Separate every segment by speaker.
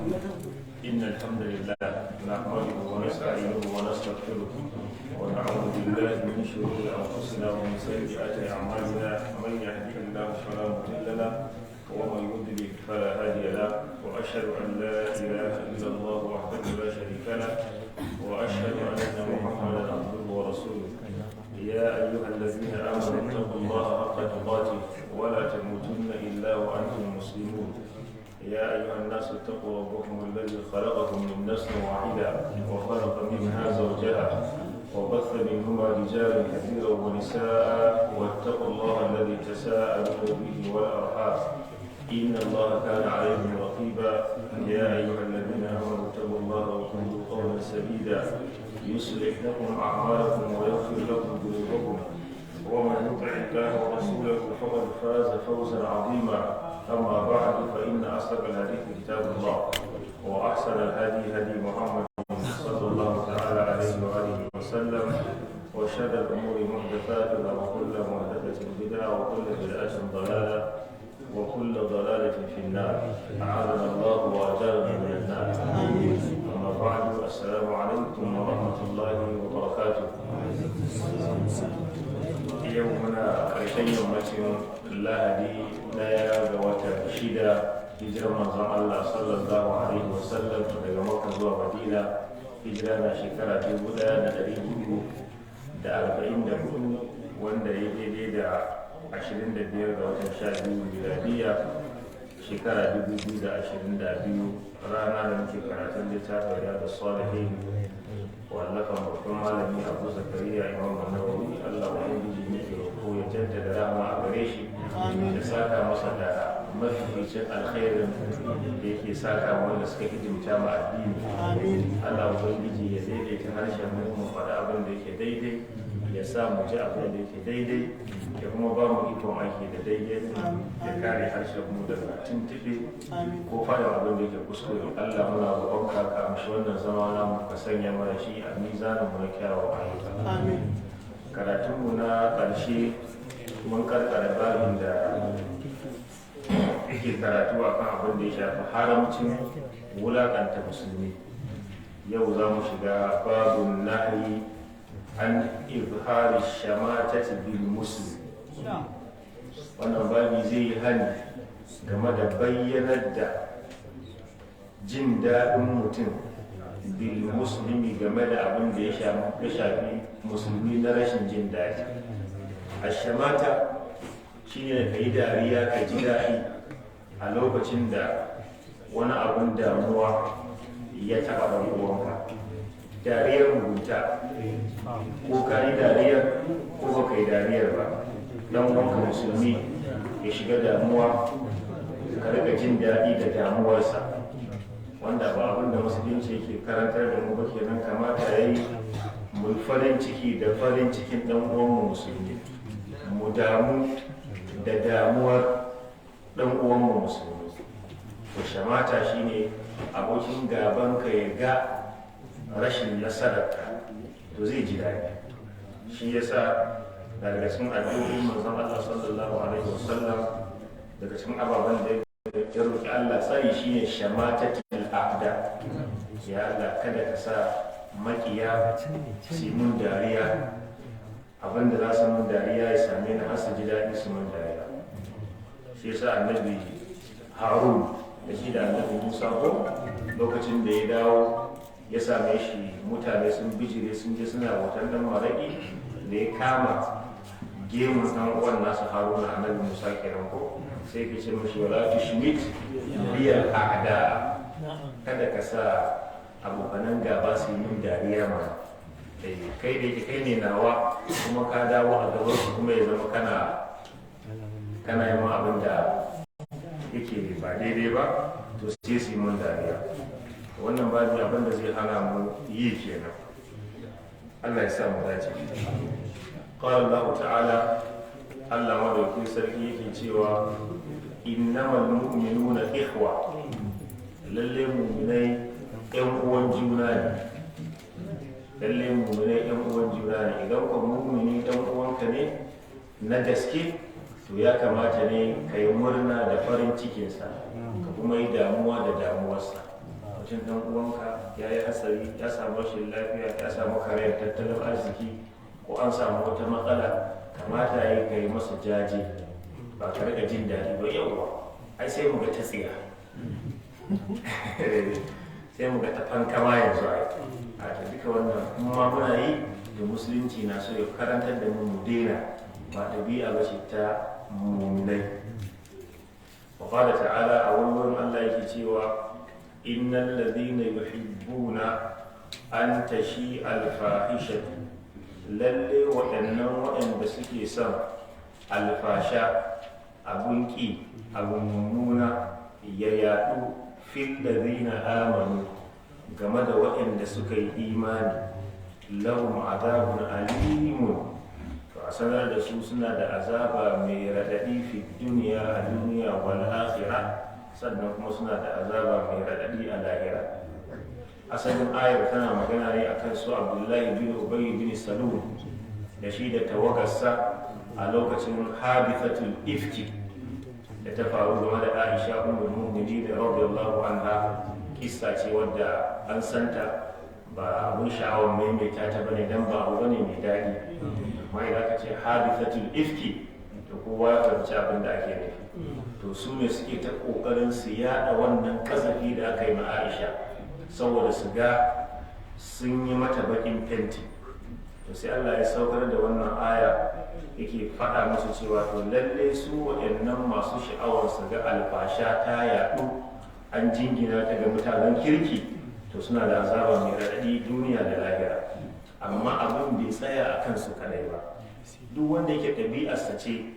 Speaker 1: إن الحمد لله نحمده ونستعينه ونستغفره ونعوذ بالله من شرور أنفسنا ومن سيئات أعمالنا من يهده الله فلا مضل له ومن يضلل فلا هادي له وأشهد أن لا إله إلا الله وحده لا شريك له وأشهد أن محمدا عبده ورسوله يا أيها الذين آمنوا اتقوا الله حق تقاته ولا تموتن إلا وأنتم مسلمون يا أيها الناس اتقوا ربكم الذي خلقكم من نفس واحدة وخلق منها زوجها وبث منهما رجالا كثيرا ونساء واتقوا الله الذي تساءلون به والأرحام إن الله كان عليكم رقيبا يا أيها الذين آمنوا اتقوا الله وقولوا قولا سديدا يصلح لكم أعمالكم ويغفر لكم ذنوبكم ومن يطع الله ورسوله فقد فاز فوزا عظيما أما بعد فإن أصدق الحديث كتاب الله وأحسن الهدي هدي محمد صلى الله تعالى عليه وآله وسلم وشر الأمور محدثاتها وكل محدثة بدعة وكل بدعة ضلالة وكل ضلالة في النار أعاذنا الله وأجارنا من النار أما بعد السلام عليكم ورحمة الله وبركاته يومنا قريشين يومتين lahadi daya ga watan shida hijirar manzon Allah sallallahu alaihi wasallam daga Makka zuwa Madina hijira na shekara 1444 wanda ya daidai da 25 ga watan 12 miladiya shekara 2022 rana da muke karatun littafin Riyadus Salihin wallafan babban malami Abu Zakariya Imam An-Nawawi Allah ubangiji ne ke roƙo ya jaddada rahama a gare shi da saka masa da mafificin alkhairin da yake saka wanda suka hidimta ma addini Allah ubangiji ya daidaita harshen mu faɗa abin da yake daidai ya sa mu ji abin da yake daidai ya kuma ba mu ikon aiki da daidai ya kare harshen mu daga tuntuɓe ko faɗa abin da yake kuskure Allah muna roƙonka ka amshi wannan zama namu ka sanya mana shi a mizanin mu na kyawawan ayyuka karatunmu na ƙarshe mun karkara babin da yake karatu a kan abin da ya shafi haramcin wulaƙanta musulmi yau za mu shiga babun nahi an izhari shamatati bil muslim wannan babi zai yi hani game da bayyanar da jin daɗin mutum bil muslimi game da abin da ya shafi musulmi na rashin jin daɗi ashamata shi ne ka yi dariya ka ji daɗi a lokacin da wani abin damuwa ya taɓa ɗan uwanka dariyar mugunta ko ka yi dariyar ko ba ka yi dariyar ba ɗan uwanka musulmi ya shiga damuwa ka riga jin daɗi da damuwarsa wanda ba abin da musulunci yake karantar da mu ba kenan kamata ya yi mu farin ciki da farin cikin ɗan uwanmu musulmi mu damu da damuwar ɗan uwanmu musulmi to shamata shine abokin gaban ka ya ga rashin nasararka to zai ji daɗi shi yasa daga cikin addu'o'in manzon Allah sallallahu alaihi wasallam daga cikin ababen da ya roki Allah tsari shine shamatatul a'da ya Allah kada ka sa makiya su mun dariya abinda za su mun dariya ya same ni har su ji daɗi su mun dariya shi yasa annabi Harun da shi da annabi Musa ko lokacin da ya dawo ya same shi mutane sun bijire sun je suna wutan dan maraƙi da ya kama gemun ɗan uwan nasu Haruna annabi Musa kenan ko sai ka ce mashi wala tushmit biyal a'da kada ka sa abokanan gaba su yi min dariya ma kai da yake kai ne nawa kuma ka dawo a gaban su kuma ya zama kana yin ma abin da yake ba daidai ba to sai su yi min dariya wannan babu abin da zai hana mu yi kenan Allah ya sa mu dace qala Allah ta'ala Allah madaukin sarki yake cewa innamal mu'minuna ikhwa lalle mu'minai ƴan uwan juna ne lalle mu'minai ƴan uwan juna ne idan ka mu'mini ɗan uwanka ne na gaske to ya kamata ne ka yi murna da farin cikinsa ka kuma yi damuwa da damuwarsa mutum dan uwanka ya yi hatsari, ya samu rashin lafiya, ya samu karayar tattalin arziki ko an samu wata matsala, kamata ya yi masa jaje ba ka rika jin daɗi ba. yauwa ai sai mu ga ta tsiya sai mu ga ta fankama yanzu a ta duka wannan kuma muna yi da musulunci na so ya karantar da mu daina, ba ɗabi'a ba ce ta muminai. wa qala ta'ala, a wurin Allah yake cewa innal ladhina yuhibbuna an tashi al-fahishatu, lalle waɗannan waɗanda suke son alfasha, abun ƙi, abun mummuna ya yaɗu fil ladhina amanu, game da waɗanda suka yi imani, lahum azabun alimun, to a sanar da su suna da azaba mai raɗaɗi fi duniya, a duniya wal akhirah, sannan kuma suna da azaba mai raɗaɗi a lahira. Asalin ayar tana magana ne akan su Abdullahi bin Ubay bin Salul da shi da tawagarsa a lokacin hadithatul ifki da ta faru game da Aisha ummul mu'minin radiyallahu anha. Kissa ce wadda an santa, ba abun sha'awar maimaita ta bane dan ba abu bane mai daɗi, amma idan ka ce hadithatul ifki to kowa ya fahimci abin da ake nufi. To su ne suke ta ƙoƙarin su yaɗa wannan kasafi da aka yi ma Aisha saboda su ga sun yi mata baƙin fenti. To sai Allah ya saukar da wannan aya yake faɗa musu cewa to lalle su waɗannan masu sha'awar su ga alfasha ta yaɗu an jingina ta ga mutanen kirki, to suna da azaba mai raɗaɗi duniya da lahira. Amma abin bai tsaya a kansu kadai ba. Duk wanda yake ɗabi'arsa ce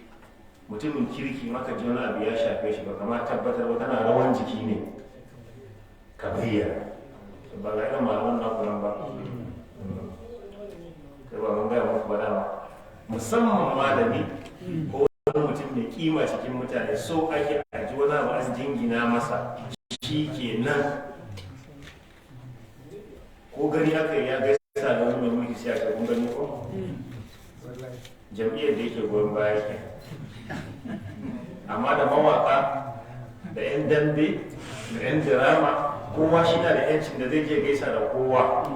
Speaker 1: mutumin kirki, maka ji wani abu ya shafe shi ba kama tabbatar ba kana rawan jiki ne ka bayyana, ba ga irin malaman nakunan ba, kai ba mun gaya muku ba dama, musamman malami ko wani mutum mai kima cikin mutane, so ake aji wani abu an jingina masa shi ke nan, ko gani aka ya gaisa da wani mai mulki sai aka kun gani ko jam'iyyar da yake goyon baya ke. Amma da mawaka da 'yan dambe da 'yan dirama, kowa shi na da 'yancin da zai je gaisa da kowa.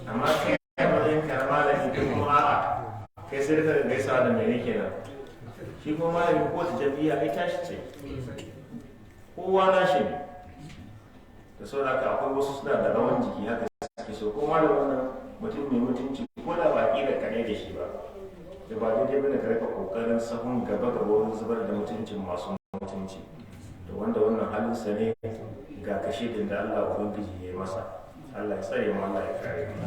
Speaker 1: Amma kai a matsayin karama da ita kuma a'a, kai sai da gaisa da mai kenan. Shi kuma malamin kowace jam'iyya ai tashi ce, kowa na shi ne. Da sauraka akwai wasu suna da rawan jiki haka suke so, kuma da wannan mutum mai mutunci ko da ba ƙila kaɗai da shi ba. Da ba daidai bane ka rika kokarin sahun gaba wurin zubar da mutuncin masu mutunci, da wanda wannan halinsa ne ga kashe da Allah ubangiji ya masa. Allah ya tsare mu, Allah ya kare mu.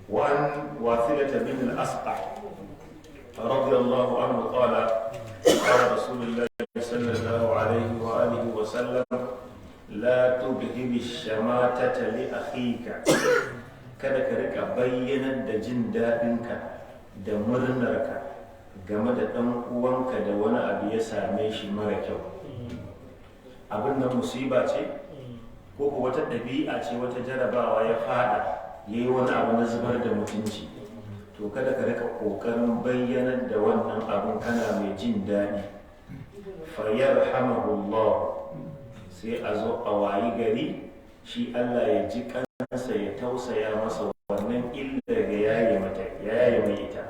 Speaker 1: Wa an Wathilata bin al-Asqa radiyallahu anhu qala qala Rasulullah sallallahu alaihi wa alihi wa sallam la tubhibi ash-shamatata li akhika, kada ka rika bayyanar da jin daɗinka da murnarka game da ɗan uwanka da wani abu ya same shi mara kyau. Abin da musiba ce ko ko wata ɗabi'a ce, wata jarabawa ya fada, ya yi wani abu na zubar da mutunci, to kada ka rika ƙoƙarin bayyanar da wannan abin kana mai jin daɗi. Fayarhamahullah, sai a zo a wayi gari shi Allah ya ji kansa ya tausaya masa wannan illar ya yaye mai ita,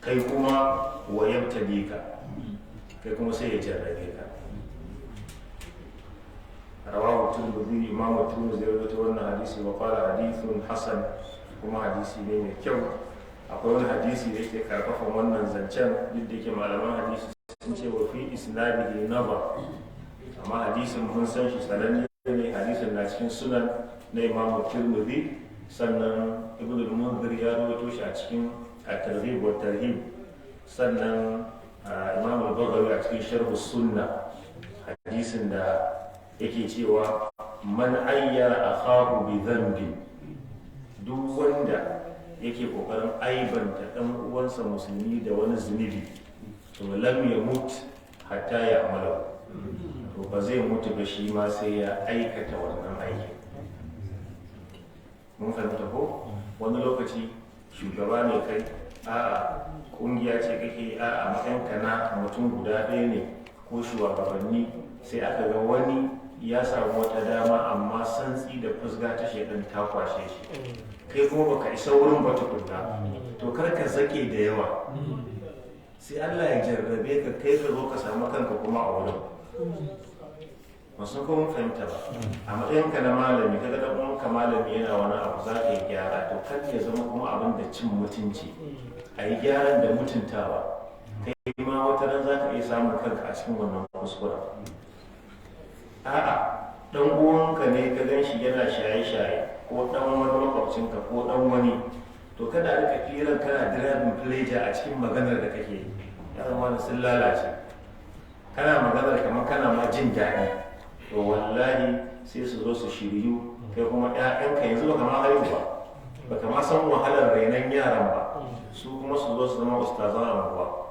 Speaker 1: kai kuma wa yabtali ka, kai kuma sai ya jarrabe ka. Rawahu Tirmidhi, Imam Tirmidhi ya rawaito wannan hadisi wa qala hadithun hasan, kuma hadisi ne mai kyau. Akwai wani hadisi da yake karfafa wannan zancen, duk da yake malaman hadisi sun ce wa fi isnadihi nazar, amma hadisin mun san shi sananne ne. Hadisin na cikin sunan na Imam Tirmidhi, sannan Ibn al-Mundhir ya rawaito shi a cikin at-Targhib wa at-Tarhib, sannan Imam al-Baghawi a cikin Sharh as-Sunnah, hadisin da yake cewa man ayyara akhahu bi dhanbi, duk wanda yake kokarin aibanta dan uwansa musulmi da wani zunubi, to lam yamut hatta ya'malu, to ba zai mutu ba shi ma sai ya aikata wannan aiki. Mun fahimta ko? Wani lokaci shugaba ne kai, a'a kungiya ce kake, a'a matsayinka na mutum guda ɗaya ne ko shugabanni, sai aka ga wani ya samu wata dama amma santsi da fusga ta shaidan ta kwashe shi, kai kuma baka isa wurin ba tukunna, to kar ka zake da yawa, sai Allah ya jarrabe ka kai ka zo ka samu kanka kuma a wurin. Masu kuma fahimta ba, a matsayinka na malami kaga da uwanka malami yana wani abu za ka yi gyara, to kan ya zama kuma abin da cin mutunci, a yi gyaran da mutuntawa, kai ma wata ran za ka iya samun kanka a cikin wannan kuskura. A'a, dan uwanka ne ka gan shi yana shaye-shaye ko dan wani makwabcinka ko dan wani, to kada a rika firan kana driving pleasure a cikin maganar da kake yi, ya zama sun lalace, kana maganar kamar kana ma jin daɗi, to wallahi sai su zo su shiryu, kai kuma ƴaƴanka yanzu baka ma haihu ba, baka ma san wahalar rainon yaran ba, su kuma su zo su zama ustazan anguwa,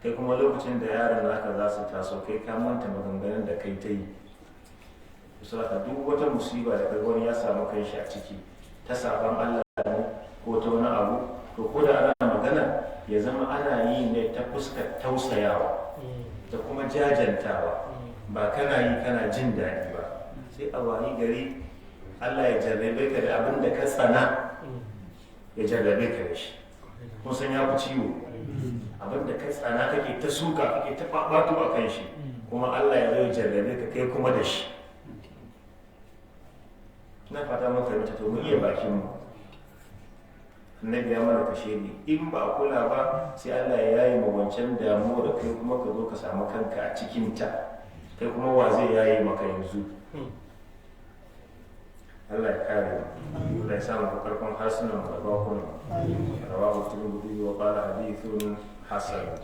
Speaker 1: kai kuma lokacin da yaran naka za su taso kai ka manta maganganun da kai ta yi. Saboda duk wata musiba da kai wani ya samu kai shi a ciki ta saban Allah ne ko ta wani abu, to ko da ana magana ya zama ana yi ne ta fuskar tausayawa da kuma jajantawa, ba kana yi kana jin daɗi ba. Sai a wani gari Allah ya jarrabe ka da abin da ka tsana, ya jarrabe ka da shi, kun san ya fi ciwo, abin da ka tsana kake ta suka kake ta ɓaɓatu a kan shi, kuma Allah ya zai jarrabe ka kai kuma da shi. Na fata mun fahimta, to mu iya bakin mu. Annabi ya mana kashe ni, in ba a kula ba sai Allah ya yaye mu wancan damuwa da kai kuma ka zo ka samu kanka a cikin ta, kai kuma wa zai yaye maka yanzu? Allah ya kare mu, Allah ya sa mu karfin harsunan mu da bakunan. Rawahu Tirmidhi wa qala hadithun hasan.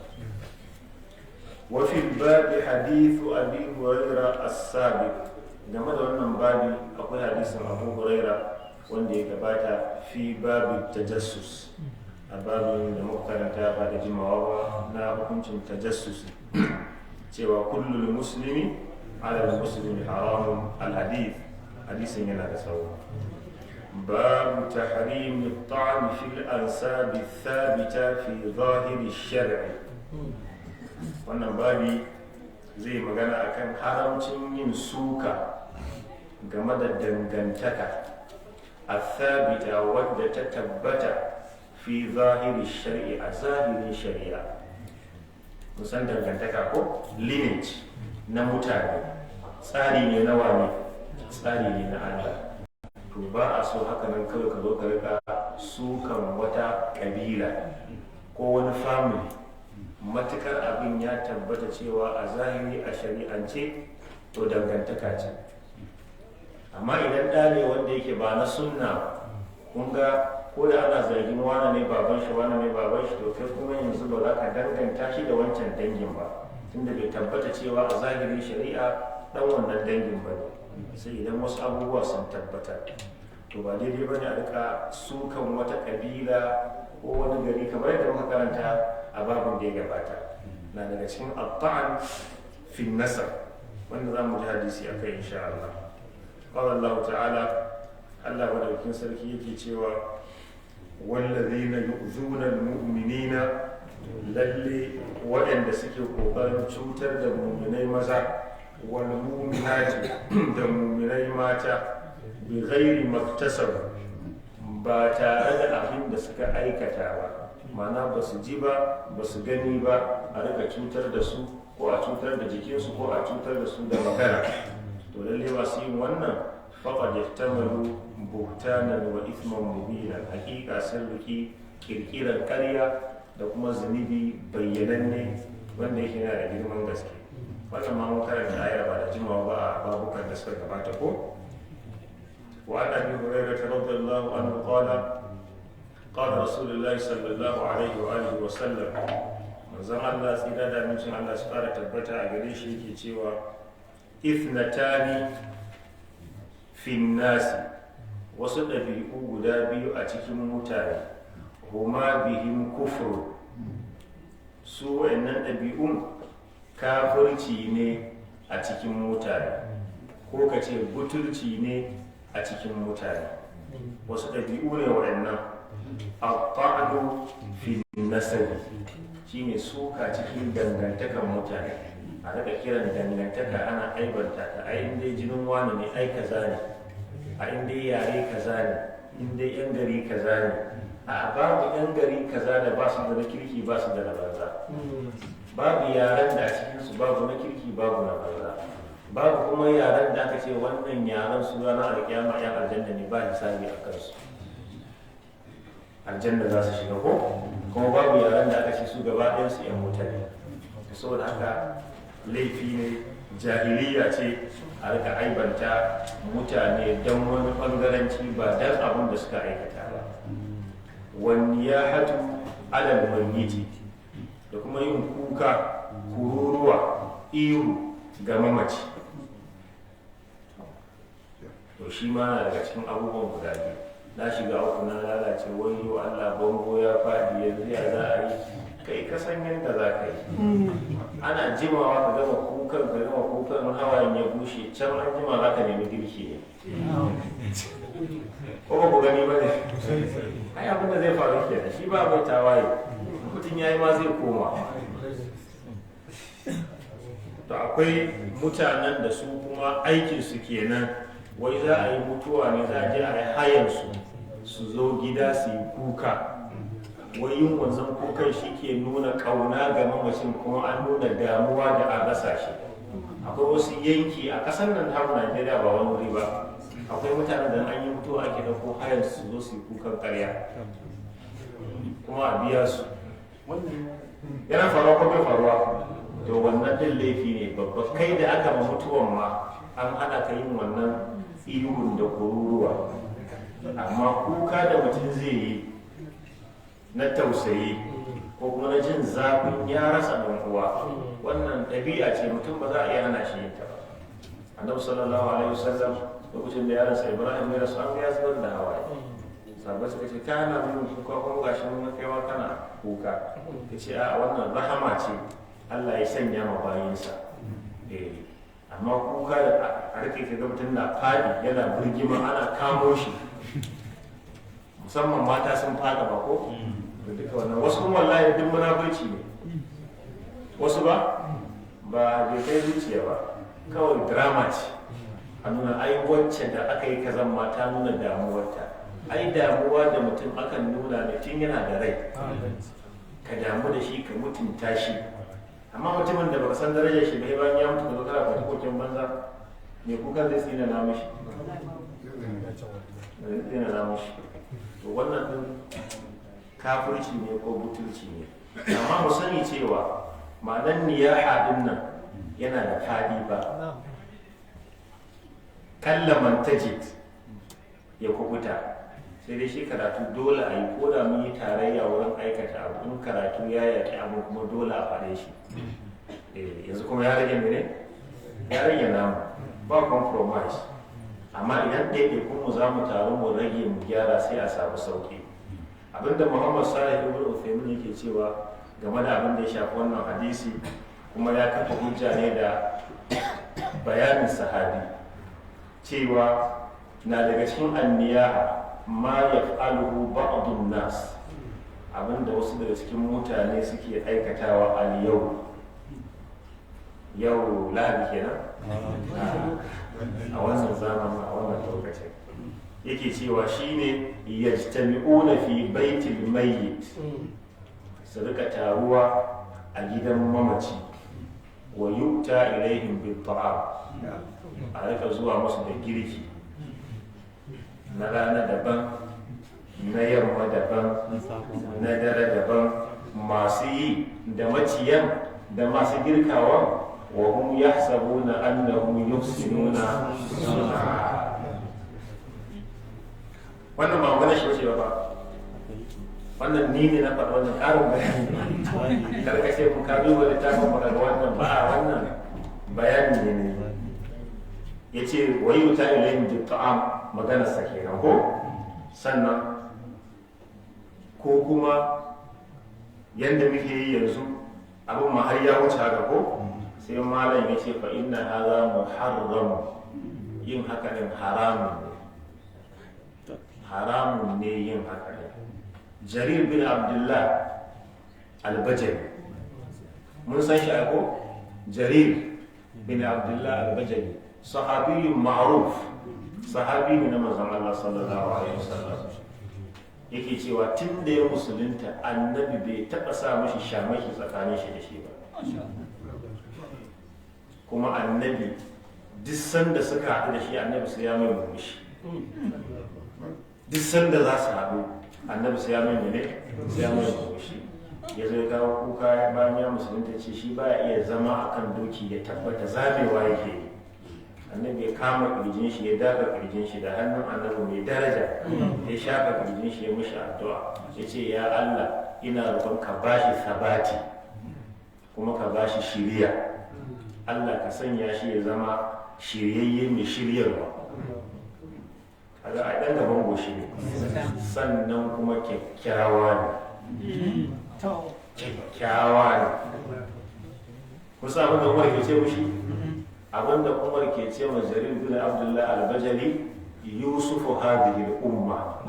Speaker 1: Wa fi al-bab hadith Abi Hurairah as-sabiq. Game da wannan babi akwai hadisin Abu Huraira wanda ya gabata fi babin tajassus, a babin da muka karanta ba da jimawa ba na hukuncin tajassus, cewa kullum muslimi ala muslimi haramun al-hadith, hadisin yana da tsawo. Babu tahrim at-ta'am fi al-ansab ath-thabita fi zahir ash-shar'i. Wannan babi zai magana akan haramcin yin suka game da dangantaka athabita wadda ta tabbata fi zahiri shari'a, a zahirin shari'a. Musan dangantaka ko lineage na mutane tsari ne na wani, tsari ne na Allah, to ba a so haka nan kawai ka zo ka rika sukan wata kabila ko wani family, matukar abin ya tabbata cewa a zahiri a shari'ance to dangantaka ce. Amma idan ɗa ne wanda yake ba na sunna, kun ga ko da ana zargin wane ne baban shi wane ne baban shi, to kai kuma yanzu ba za ka danganta shi da wancan dangin ba, tunda bai tabbata cewa a zahirin shari'a ɗan wannan dangin ba ne, sai idan wasu abubuwa sun tabbata. To ba daidai ba ne a rika sukan wata ƙabila ko wani gari kamar yadda muka karanta a babin da ya gabata, na daga cikin al-ta'an fi nasar, wanda za mu ji hadisi a kai insha Allah. Qala Allah ta'ala, Allah madaukakin sarki yake cewa wallazina yu'zuna al-mu'minina, lalle waɗanda suke kokarin cutar da mu'minai maza wal mu'minati da mu'minai mata bi ghairi maktasab, ba tare da abin da suka aikata ba, mana ba su ji ba ba su gani ba, a rika cutar da su ko a cutar da jikinsu ko a cutar da su da magana, to lalle masu yin wannan faqad yahtamalu buhtanan wa ithman mubina, hakika sun riki kirkirar ƙarya da kuma zunubi bayyananne wanda yake yana da girman gaske. Wannan ma mun karanta ayar ba da jimawa ba a babukan da suka gabata ko. وعن ابي هريره رضي الله عنه قال قال رسول الله صلى الله عليه واله وسلم، manzon Allah tsira da amincin Allah su fara tabbata a gare shi yake cewa ithnatani fin nasi, wasu ɗabi'u guda biyu a cikin mutane, huma bihim kufru, su wayannan ɗabi'un kafirci ne a cikin mutane, ko ka ce butulci ne a cikin mutane. Wasu ɗabi'u ne waɗannan, al-ta'adu fi nasabi, shine suka cikin dangantakan mutane, a daga kiran dangantaka ana aibanta ta a inda jinin wani ne ai kaza ne, a inda yare kaza ne, inda yan gari kaza ne, a babu yan gari kaza da ba su da na kirki ba su da na banza, babu yaren da a cikinsu babu na kirki babu na banza, babu kuma yaren da aka ce wannan yaren su ranar alƙiyama yan aljanna ne ba hisabi a kansu, aljanna za su shiga ko kuma babu yaren da aka ce su gaba ɗayan su yan wuta ne. Saboda haka laifi ne, jahiliya ce a rika aibanta mutane don wani ɓangaranci ba don abin da suka aikata ba. Wani ya hatu alal mayyiti da kuma yin kuka, kururuwa, ihu ga mamaci. To shi ma na daga cikin abubuwan guda biyu. Na shiga uku na lalace, wayo Allah bango ya faɗi yanzu ya za a yi, kai ka san yadda za ka yi. Ana jimawa ka gama kukan hawayen ya bushe, can an jima za ka nemi girki ne. Ko ba ku gani ba ne? Ai abin da zai faru kenan, shi ba bai tawaye, mutum ya yi ma zai koma. To akwai mutanen da su kuma aikinsu kenan, wai za a yi mutuwa ne, za a je a yi hayansu su zo gida su yi kuka. Wai yin wannan kukan shi ke nuna ƙauna ga mamacin, kuma an nuna damuwa da a rasa shi. Akwai wasu yanki a ƙasar nan tamu Najeriya ba wani wuri ba, akwai mutanen da an yi mutuwa ake ɗauko hayansu su zo su yi kukan ƙarya kuma a biya su. Yana faruwa ko bai faruwa? To wannan din laifi ne babba. Kai da aka ma mutuwan ma an hana ka yin wannan ihun da kururuwa, amma kuka da mutum zai yi na tausayi ko kuma na jin zafin ya rasa ɗan uwa, wannan ɗabi'a ce, mutum ba za a iya hana shi yin ta ba. Annabi sallallahu alaihi wasallam lokacin da yaransa Ibrahim ya rasu, an ga ya zubar da hawaye. Sahabbai suka ce kana mun kuka kuma gashi mun kaiwa kana kuka. Kace a wannan rahama ce Allah ya sanya ma bayinsa. Amma kuka da a rike ka ga mutum na fadi yana birgima ana kamo shi, musamman mata sun fada ba ko da duka wannan. Wasu kuma wallahi duk munafurci ne, wasu ba bai kai zuciya ba, kawai drama ce a nuna ai wacce da aka yi kazan mata nuna damuwarta. Ai damuwa da mutum akan nuna ne tun yana da rai, ka damu da shi, ka mutunta shi. Amma mutumin da baka san darajar shi bai bayan ya mutu da bakara ba tukokin banza, me kuka zai tsina na mishi, zai tsina na mishi. To wannan din kafirci ne ko butulci ne. Amma mu sani cewa ma'anar niyaha din nan yana da fadi ba. Kallaman tajid ya kubuta, sai dai shi karatu dole a yi, ko da mun yi tarayya wurin aikata abu, in karatu ya yaki abu kuma dole a faɗe shi. Yanzu kuma ya rage mene? Ya rage namu, ba compromise. Amma idan ɗaiɗaikun mu za mu taru mu rage mu gyara sai a samu sauƙi. Abinda Muhammad Salih ibn Uthaymin yake cewa game da abin da ya shafi wannan hadisi, kuma ya kafa hujja ne da bayanin sahabi, cewa na daga cikin anniyaha ma yaf'aluhu ba'dun nas, abinda wasu daga cikin mutane suke aikatawa al yau lahadi kenan a wannan zamanin, a wannan lokacin. Yake cewa shine yajtami'una fi baitil mayyit, su rika taruwa a gidan mamaci, wa yukta ilaihim bil ta'am, a rika zuwa musu da girki na rana daban, na yamma daban, na dare daban, masu yi da maciyan da masu girkawan, wa hum yahsabuna annahum yuhsinuna sun'a. Wannan ba magana shi ba, wannan ni ne na faɗa wannan ƙarin bayani. Karkashe ku ka duba littafin ba ga wannan ba, wannan bayani ne. Ya ce wa yi wuta ilayin da ta'am, maganarsa kenan ko? Sannan ko kuma yadda muke yi yanzu abin ma har ya wuce haka ko? Sai malam ya ce fa inna hadha muharram, yin haka din haramun ne, haramun ne yin haka din. Jarir bin Abdullah al-Bajali mun san shi ko? jarir bin abdullah al-bajali sahabiyyun ma'ruf, sahabi ne na manzon Allah sallallahu alaihi wasallam, yake cewa tun da ya musulunta annabi bai taɓa sa mashi shamaki tsakanin shi da shi ba, kuma annabi duk sanda suka haɗu da shi annabi sai ya mai murmushi, duk sanda za su haɗu annabi sai ya mai murmushi. Ya zo ya kawo kuka bayan ya musulunta ce shi baya iya zama akan doki ya tabbata zamewa yake yi. Annabi ya kama kirjin shi, ya daga kirjin shi da hannun annabi mai daraja, ya shafa kirjin shi, ya mishi addu'a, ya ce ya Allah ina roƙon ka bashi sabati kuma ka bashi shiriya, Allah ka sanya shi ya zama shiryayye mai shiryarwa. Kaga a ɗan gaban goshi ne, sannan kuma kyakkyawa ne, kyakkyawa ne. Kusa abin da Umar ke ce mushi? Abin da Umar ke ce ma Jarir bin Abdullah al-Bajali, Yusufu hadhihi al-umma.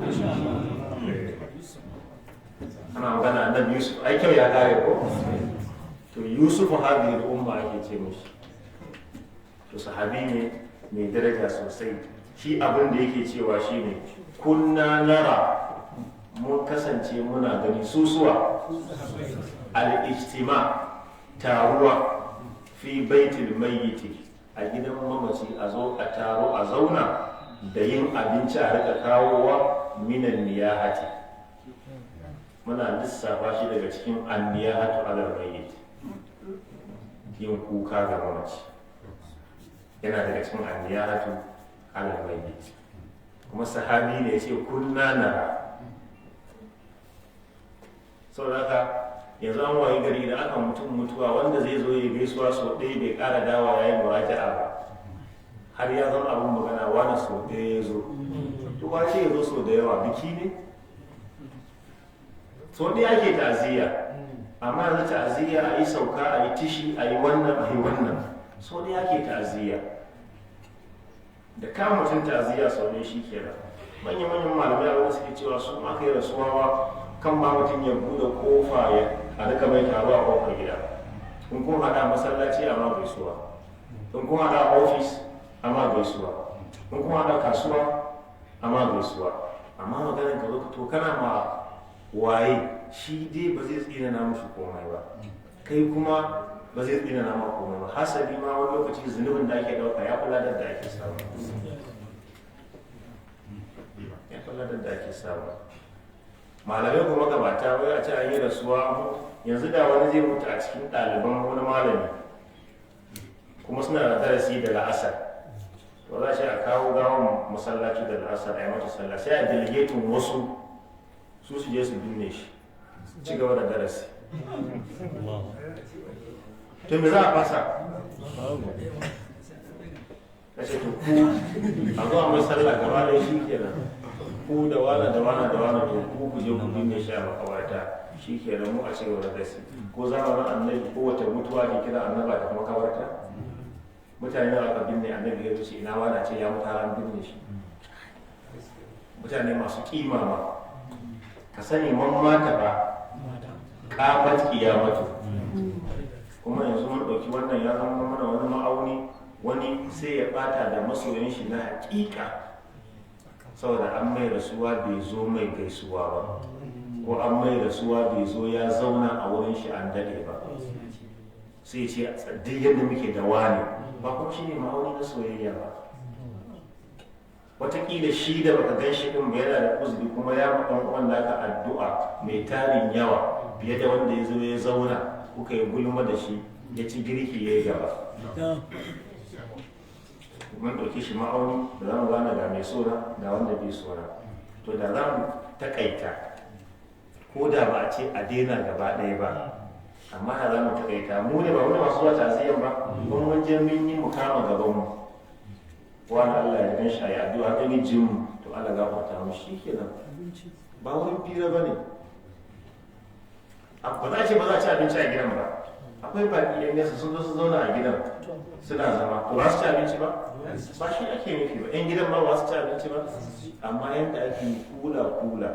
Speaker 1: Ana magana annabi Yusuf, ai kyau ya kare ko? To Yusufu hadhihi al-umma ake ce mushi. To sahabi ne mai daraja sosai. Shi abin da yake cewa shine kunna nara, mun kasance muna gani susuwa al-ijtima, taruwa fi baitul mayyiti, a gidan mamaci a zo a taro a zauna da yin abinci a rika kawowa minan niyahati, muna lissafa shi daga cikin anniyahatu alal mayyit, yin kuka ga mamaci yana daga cikin anniyahatu alal mayyit. Kuma sahabi ne ya ce kunna nara. Sau da haka yanzu an wayi gari da aka mutuwa wanda zai zo ya gaisuwa sau ɗaya bai ƙara dawa ya yi muraja'a ba, har ya zama abin magana wani sau ɗaya ya zo. To ba ce ya zo sau da yawa, biki ne? Sau ɗaya ake ta'aziyya, amma yanzu ta'aziyya a yi sauka, a yi tishi, a yi wannan, a yi wannan. Sau ɗaya ake ta'aziyya. Da kama mutum ta'aziyya sau ɗaya shi kenan. Manya-manyan malamai abin suke cewa su ma kai rasuwa ba, kan ma mutum ya buɗe kofa ya a rika mai taro a kofar gida. In kun haɗa masallaci a ma gaisuwa, in kun haɗa ofis a ma gaisuwa, in kun haɗa kasuwa a ma gaisuwa. Amma maganin ka zo ka to kana ma waye, shi dai ba zai tsina na mushi komai ba, kai kuma ba zai tsina na ma komai ba. Hasali ma wani lokaci zunubin da ake ɗauka ya fi ladar da ake samu, ya fi ladar da ake samu. Malamai kuma gabata wai a ce an yi rasuwa, yanzu da wani zai mutu a cikin ɗaliban wani malami kuma suna da darasi da la'asar, to za shi a kawo gawon masallaci da la'asar a yi mata sallah, sai a delegatin wasu su je su binne shi, ci gaba da darasi. To me za a fasa? ka ce to ku a zuwa mai sallah gaba da shi kenan, ku da wala da wala da wala to ku je ku binne shi a makabarta, shi kenan mu a ce wa gasi. Ko zamanin annabi ko wata mutuwa ke kira annaba da makabarta, mutane da aka binne annabi ya wuce ina wala ce ya mutu an binne shi. Mutane masu kima ma, ka sani man mata ba kafat kiyamatu. Kuma yanzu mun ɗauki wannan ya zama mana wani ma'auni, wani sai ya bata da masoyin shi na hakika saboda an mai rasuwa bai zo mai gaisuwa ba, ko an mai rasuwa bai zo ya zauna a wurin shi an dade ba, sai ce duk yadda muke da wani ba kuma shi ne ma'auni na soyayya ba. Wataƙila shi da baka gan shi ɗin ba yana da uzuri kuma ya ma ɗan uwan naka addu'a mai tarin yawa fiye da wanda ya zo ya zauna kuka yi gulma da shi ya ci girki ya yi gaba. Mun ɗauki shi ma'auni da za mu gane ga mai sona ga wanda bai sona. To da za mu taƙaita, ko da ba a ce a daina gaba ɗaya ba, amma da za mu taƙaita, mu ne ba wani masu zuwa taziyan ba, mun mun je mun yi mu kama gabanmu. Wani Allah ya gan shi a yi addu'a ɗani jin to Allah gafarta mu shi kenan. Ba wurin fira ba ne. Ba za a ce ba za a ci abinci a gidan ba. Akwai baƙi yan nesa sun zo su zauna a gidan suna zama, to ba su ci abinci ba? Ba shi ake nufi ba, yan gidan ba su ci abinci ba? Amma yadda ake kula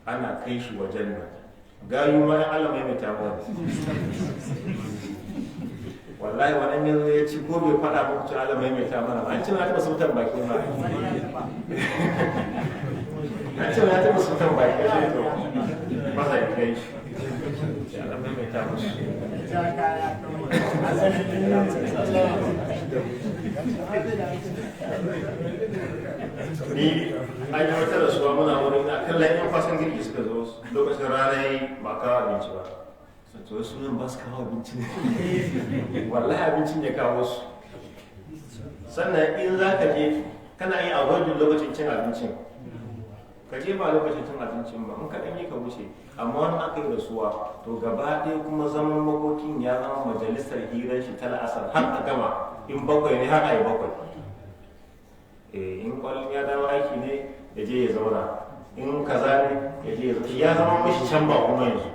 Speaker 1: ana kai shi wajen nan. Gayu ma yan Allah mai tamuwa. wallahi wannan yanzu ya ci ko bai faɗa muku ci ala maimaita mana an ce na taɓa sautan baki ma an ce na taɓa sautan baki shi to masa ya kai shi ala maimaita musu ni an yi wata rasuwa muna wurin a kan layin fasan girki suka zo lokacin ranar ba kawo abinci ba to wasu nan ba su kawo abinci ne wallahi abincin ya kawo su sannan in za ka je kana yi avoiding lokacin cin abincin ka je ba lokacin cin abincin ba in ka ɗan yi ka wuce amma wani aka yi rasuwa to gaba ɗaya kuma zaman makokin ya zama majalisar hirar shi ta la'asar har a gama in bakwai ne har a yi bakwai in kwallon ya dawo aiki ne ya je ya zauna in kaza ne ya je ya zauna ya zama mishi can ba kuma yanzu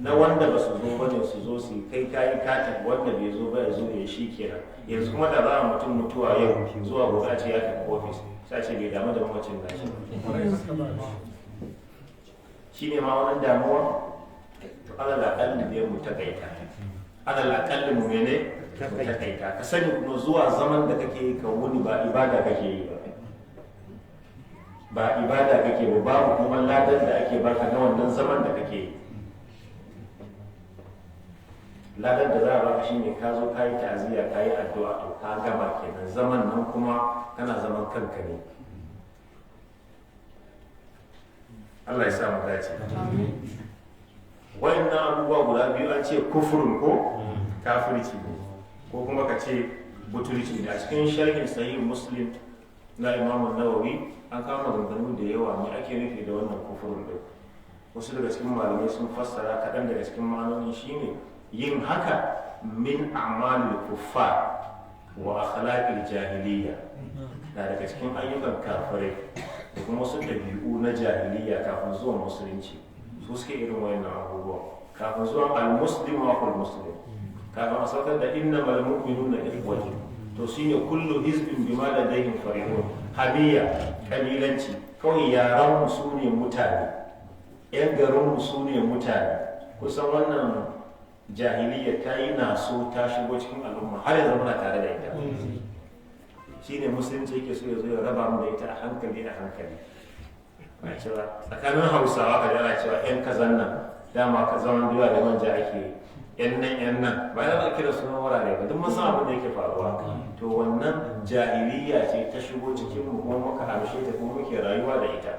Speaker 1: na wanda ba su zo bane su zo su kai kayi katin wanda bai zo ba ya zo ya shi kenan yanzu kuma da za a mutum mutuwa yau zuwa gobe a ce ya tafi ofis sai ce bai damu da mamacin gashi shi ne ma wani damuwa to alal akalli ne mu takaita alal akalli mu ne mu takaita ka sani kuma zuwa zaman da kake yi ka wuni ba ibada kake yi ba ibada kake ba babu kuma ladan da ake baka na wannan zaman da kake yi ladan da za a baka shine ka zo ka yi ta'aziyya ka yi addu'a to ka gama kenan zaman nan kuma kana zaman kanka ne Allah ya sa mu dace wayannan abubuwa guda biyu an ce kufurin ko kafirci ne ko kuma ka ce butulci ne a cikin sharhin sahih muslim na Imam Nawawi an kama maganganu da yawa ne ake nufi da wannan kufurin din wasu daga cikin malamai sun fassara kaɗan daga cikin ma'anonin shine yin haka min a'malil kuffar wa akhlaqil jahiliya da daga cikin ayyukan kafirai da kuma wasu ɗabi'u na jahiliya kafin zuwan musulunci su suke irin wayannan abubuwa kafin zuwan al-muslim wa al-muslim kafin a saukar da innamal mu'minuna ikhwatun to shine kullu hizbin bima ladayhim farihun habiya kabilanci kawai yaran mu su ne mutane yan garin mu su ne mutane kusan wannan jahiliya ta yi naso ta shigo cikin al'umma har yanzu muna tare da ita shine musulunci yake so ya zo ya raba mu da ita a hankali na cewa tsakanin hausawa ka jana cewa yan kazan nan dama ka zaman duwa da manja ake yan nan ba yana kira sunan wurare ba duk mun san abin da yake faruwa to wannan jahiliya ce ta shigo cikin mu kuma muka amshe ta kuma muke rayuwa da ita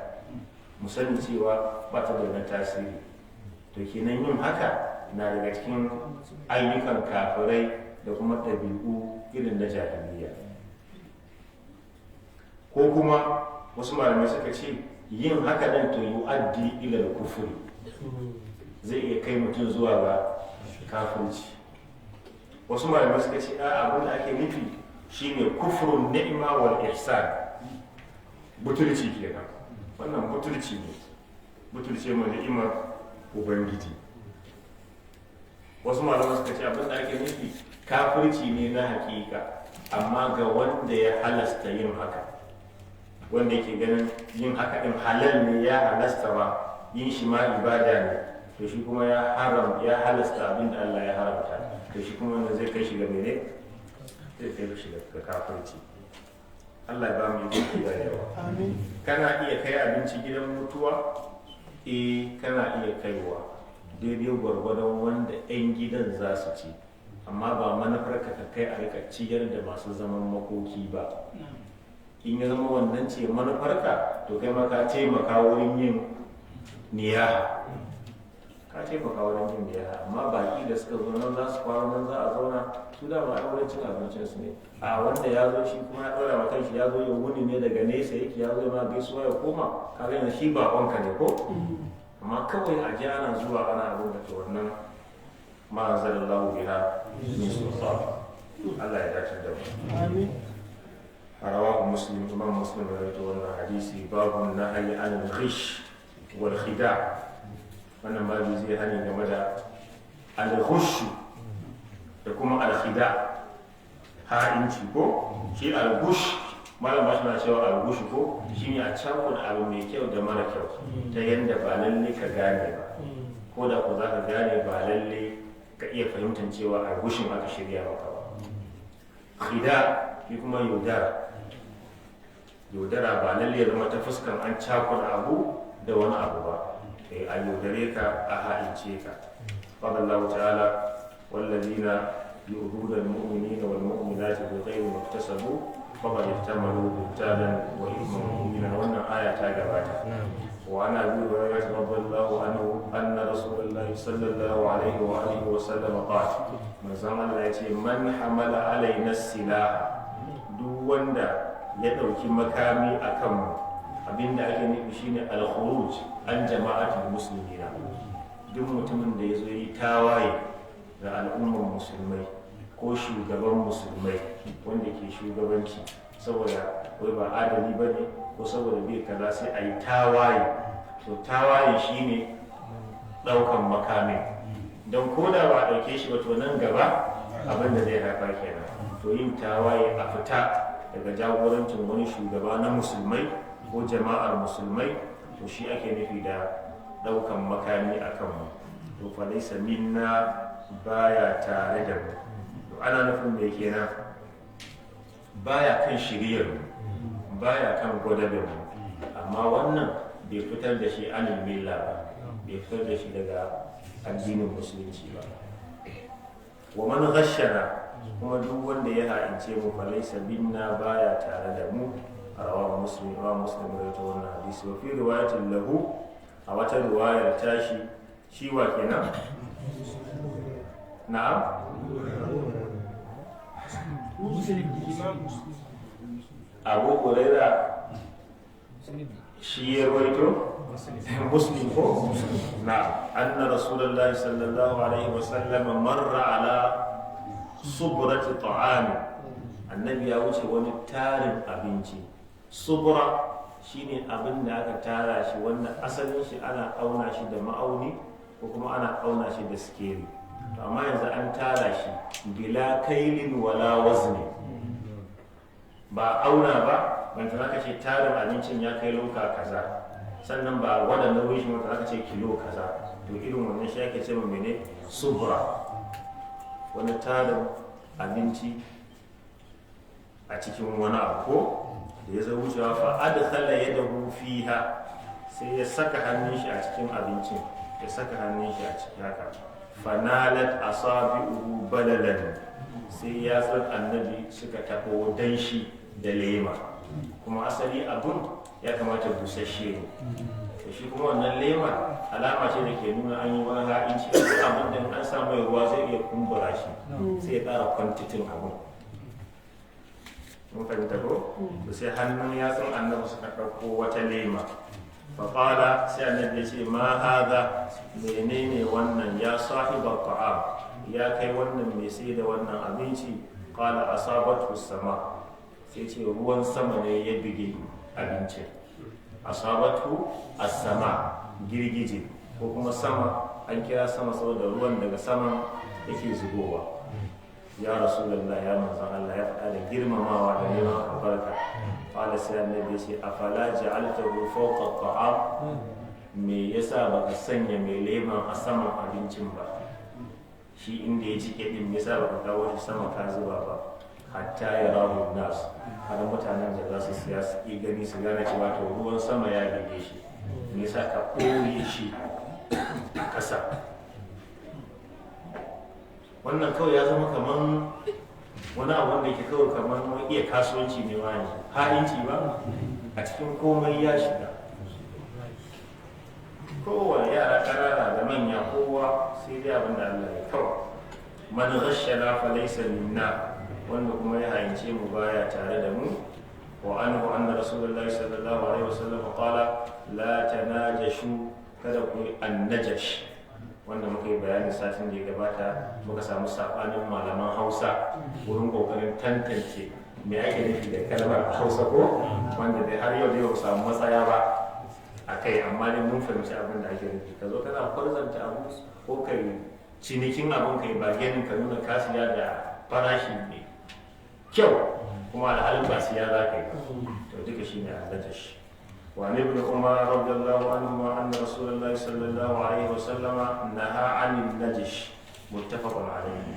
Speaker 1: mu sani cewa ba ta da wani tasiri to kenan yin haka na daga cikin ayyukan kafirai da kuma ɗabi'u irin na jahiliya ko kuma wasu malamai suka ce yin haka nan to yu'addi ila al-kufri zai iya kai mutum zuwa ga kafirci wasu malamai suka ce a abin da ake nufi shine kufrun ni'ima wal ihsan butulci kenan wannan butulci ne butulce mai ni'imar ubangiji wasu malamai suka ce abin da ake nufi kafirci ne na hakika amma ga wanda ya halasta yin haka wanda yake ganin yin haka din halal ne ya halasta ba yin shi ma ibada ne to shi kuma ya halasta abin da Allah ya haramta to shi kuma wanda zai kai shi ga mene zai kai shi ga kafirci Allah ya ba mu yi da yawa kana iya kai abinci gidan mutuwa kana iya kaiwa daidai gwargwadon wanda 'yan gidan za su ci amma ba manufar ka kai a rika ciyar da masu zaman makoki ba in ya zama wannan ce manufarka to kai ma ka taimaka wurin yin niyaha amma baki da suka zo nan za su fara nan za a zauna su da ma auren cin abincin su ne a wanda ya zo shi kuma ya ɗora ma kanshi ya zo ya wuni ne daga nesa yake ya zo ma gaisuwa ya koma ka ga shi ba wanka ne ko amma kawai a ji ana zuwa ana abin da wannan ma anzalallahu biha min sultan Allah ya dace da mu amin rawahu muslim imam muslim ya rawaito wannan hadisi babu nahyi an al-ghish wal khida' wannan babu zai hani game da al-ghush da kuma al-khida' ha'inci ko shi al-ghush malam ba shi na cewa al-ghush ko shine a cakuɗa abu mai kyau da mara kyau ta yanda ba lalle ka gane ba ko da ko za ka gane ba lalle ka iya fahimtar cewa a gushin aka shirya maka ba. Khida shi kuma yaudara ba lalle ya zama ta fuskan an cakuɗa abu da wani abu ba, a yaudare ka a ha'ince ka. Fadallahu ta'ala wallazina yu'duna al-mu'minina wal mu'minati bighayri maktasabu faqad ihtamalu buhtanan wa ithman mubina. Wannan aya ta gabata. وعن ابي هريره رضي الله عنه ان رسول الله صلى الله عليه واله وسلم قال من زمان يأتي من حمل علينا السلاح duk wanda ya ɗauki makami a kanmu, abinda ake nufi shine al-khuruj an jama'atul muslimina. Duk mutumin da ya zo yi tawaye ga al'ummar musulmai ko shugaban musulmai wanda ke shugabanci saboda wai ba adali bane ko saboda bai kaza sai a yi tawaye. To tawaye shine ɗaukan makami, don ko da ba a ɗauke shi ba to nan gaba abin da zai haifa kenan. To yin tawaye a fita daga jagorancin wani shugaba na musulmai ko jama'ar musulmai, to shi ake nufi da ɗaukan makami a kanmu. To fa laysa minna, baya tare da mu. To ana nufin me kenan? Baya kan shiriyar mu, baya kan gwadaben mu, amma wannan bai fitar da shi anil milla ba, bai fitar da shi daga addinin musulunci ba. Wa man ghashana, kuma duk wanda ya ha'ince mu fa laysa minna, baya tare da mu. Rawahu Muslim, rawaito wannan hadisi. Wa fi riwayatin lahu, a wata riwayar tashi, shi wa kenan? Na'am? Abu Hurairah shi ya rawaito? Muslim ko? Na'am. Anna Rasulullahi sallallahu alaihi wasallam marra ala subrati ta'ami. Annabi ya wuce wani tarin abinci. Subra shine abin da aka tara shi, wannan asalin shi ana auna shi da ma'auni ko kuma ana auna shi da skeli. To amma yanzu an tara shi bila kailin wala wazni, ba auna ba, ban tana ka ce tarin abincin ya kai loka kaza, sannan ba wanda nauyin shi wanda aka ce kilo kaza. To irin wannan shi ake ce mu mene? Subra. Wani tarin abinci a cikin wani abu da ya zo wucewa, fa adkhala yadahu fiha, sai ya saka hannun shi a cikin abincin, ya saka hannun shi a cikin haka. Fanalat asabi'uhu balalan, sai yatsun annabi suka taho danshi da lema, kuma asali abun ya kamata busasshe ne. To shi kuma wannan lema alama ce da ke nuna an yi wani ha'inci, abin da an samu ruwa zai iya kumbura shi, sai ya ƙara kwantitin abun. Mun fahimta ko? To sai hannun yatsun annabi suka ɗauko wata lema. Faƙala, sai annabi ya ce, ma haza, menene wannan ya sahiba ta'am, ya kai wannan mai sai da wannan abinci? Ƙala asabatu sama, sai ce ruwan sama ne ya bige abincin. Asabatu as-sama, girgije ko kuma sama, an kira sama saboda ruwan daga saman yake zubowa. Ya Rasulullah, ya manzon Allah, ya faɗa da girmamawa da neman albarka. Qala sai annabi ya ce, afala ja'altahu fawqa at-ta'am, me yasa baka sanya mai leman a saman abincin ba? Shi inda ya cike din, me yasa baka kawo shi sama ka zuba ba? Hatta ya rahu nas, har mutanen da za su siya su yi gani su gane cewa to ruwan sama ya bige shi. Me yasa ka ɓoye shi a ƙasa? Wannan kawai ya zama kaman wani abu wanda yake kawai kamar iya kasuwanci ne ma yanzu, ha'inci ba a cikin komai ya shiga. Kowane yara ƙanana da manya kowa sai dai abin da Allah ya kawai. Man ghashana fa laysa minna, wanda kuma ya hayince mu baya tare da mu. Wa anhu anna rasulullahi sallallahu alaihi wasallam qala la tanajashu, kada ku annajash, wanda muka yi bayanin satin da ya gabata. Muka samu sabanin malaman Hausa wurin kokarin tantance me ake nufi da kalmar Hausa ko, wanda dai har yau ba samu matsaya ba a kai, amma dai mun fahimci abin da ake nufi. Ka zo kana kwarzanta abu ko kai cinikin abin kai bargainin ka nuna kasiya da farashi ne kyau, kuma alhalin ba siya za ka yi, to duka shi ne allatash. وعن ابن عمر رضي الله عنهما أن رسول الله صلى الله عليه وسلم نهى عن النجش. متفق عليه.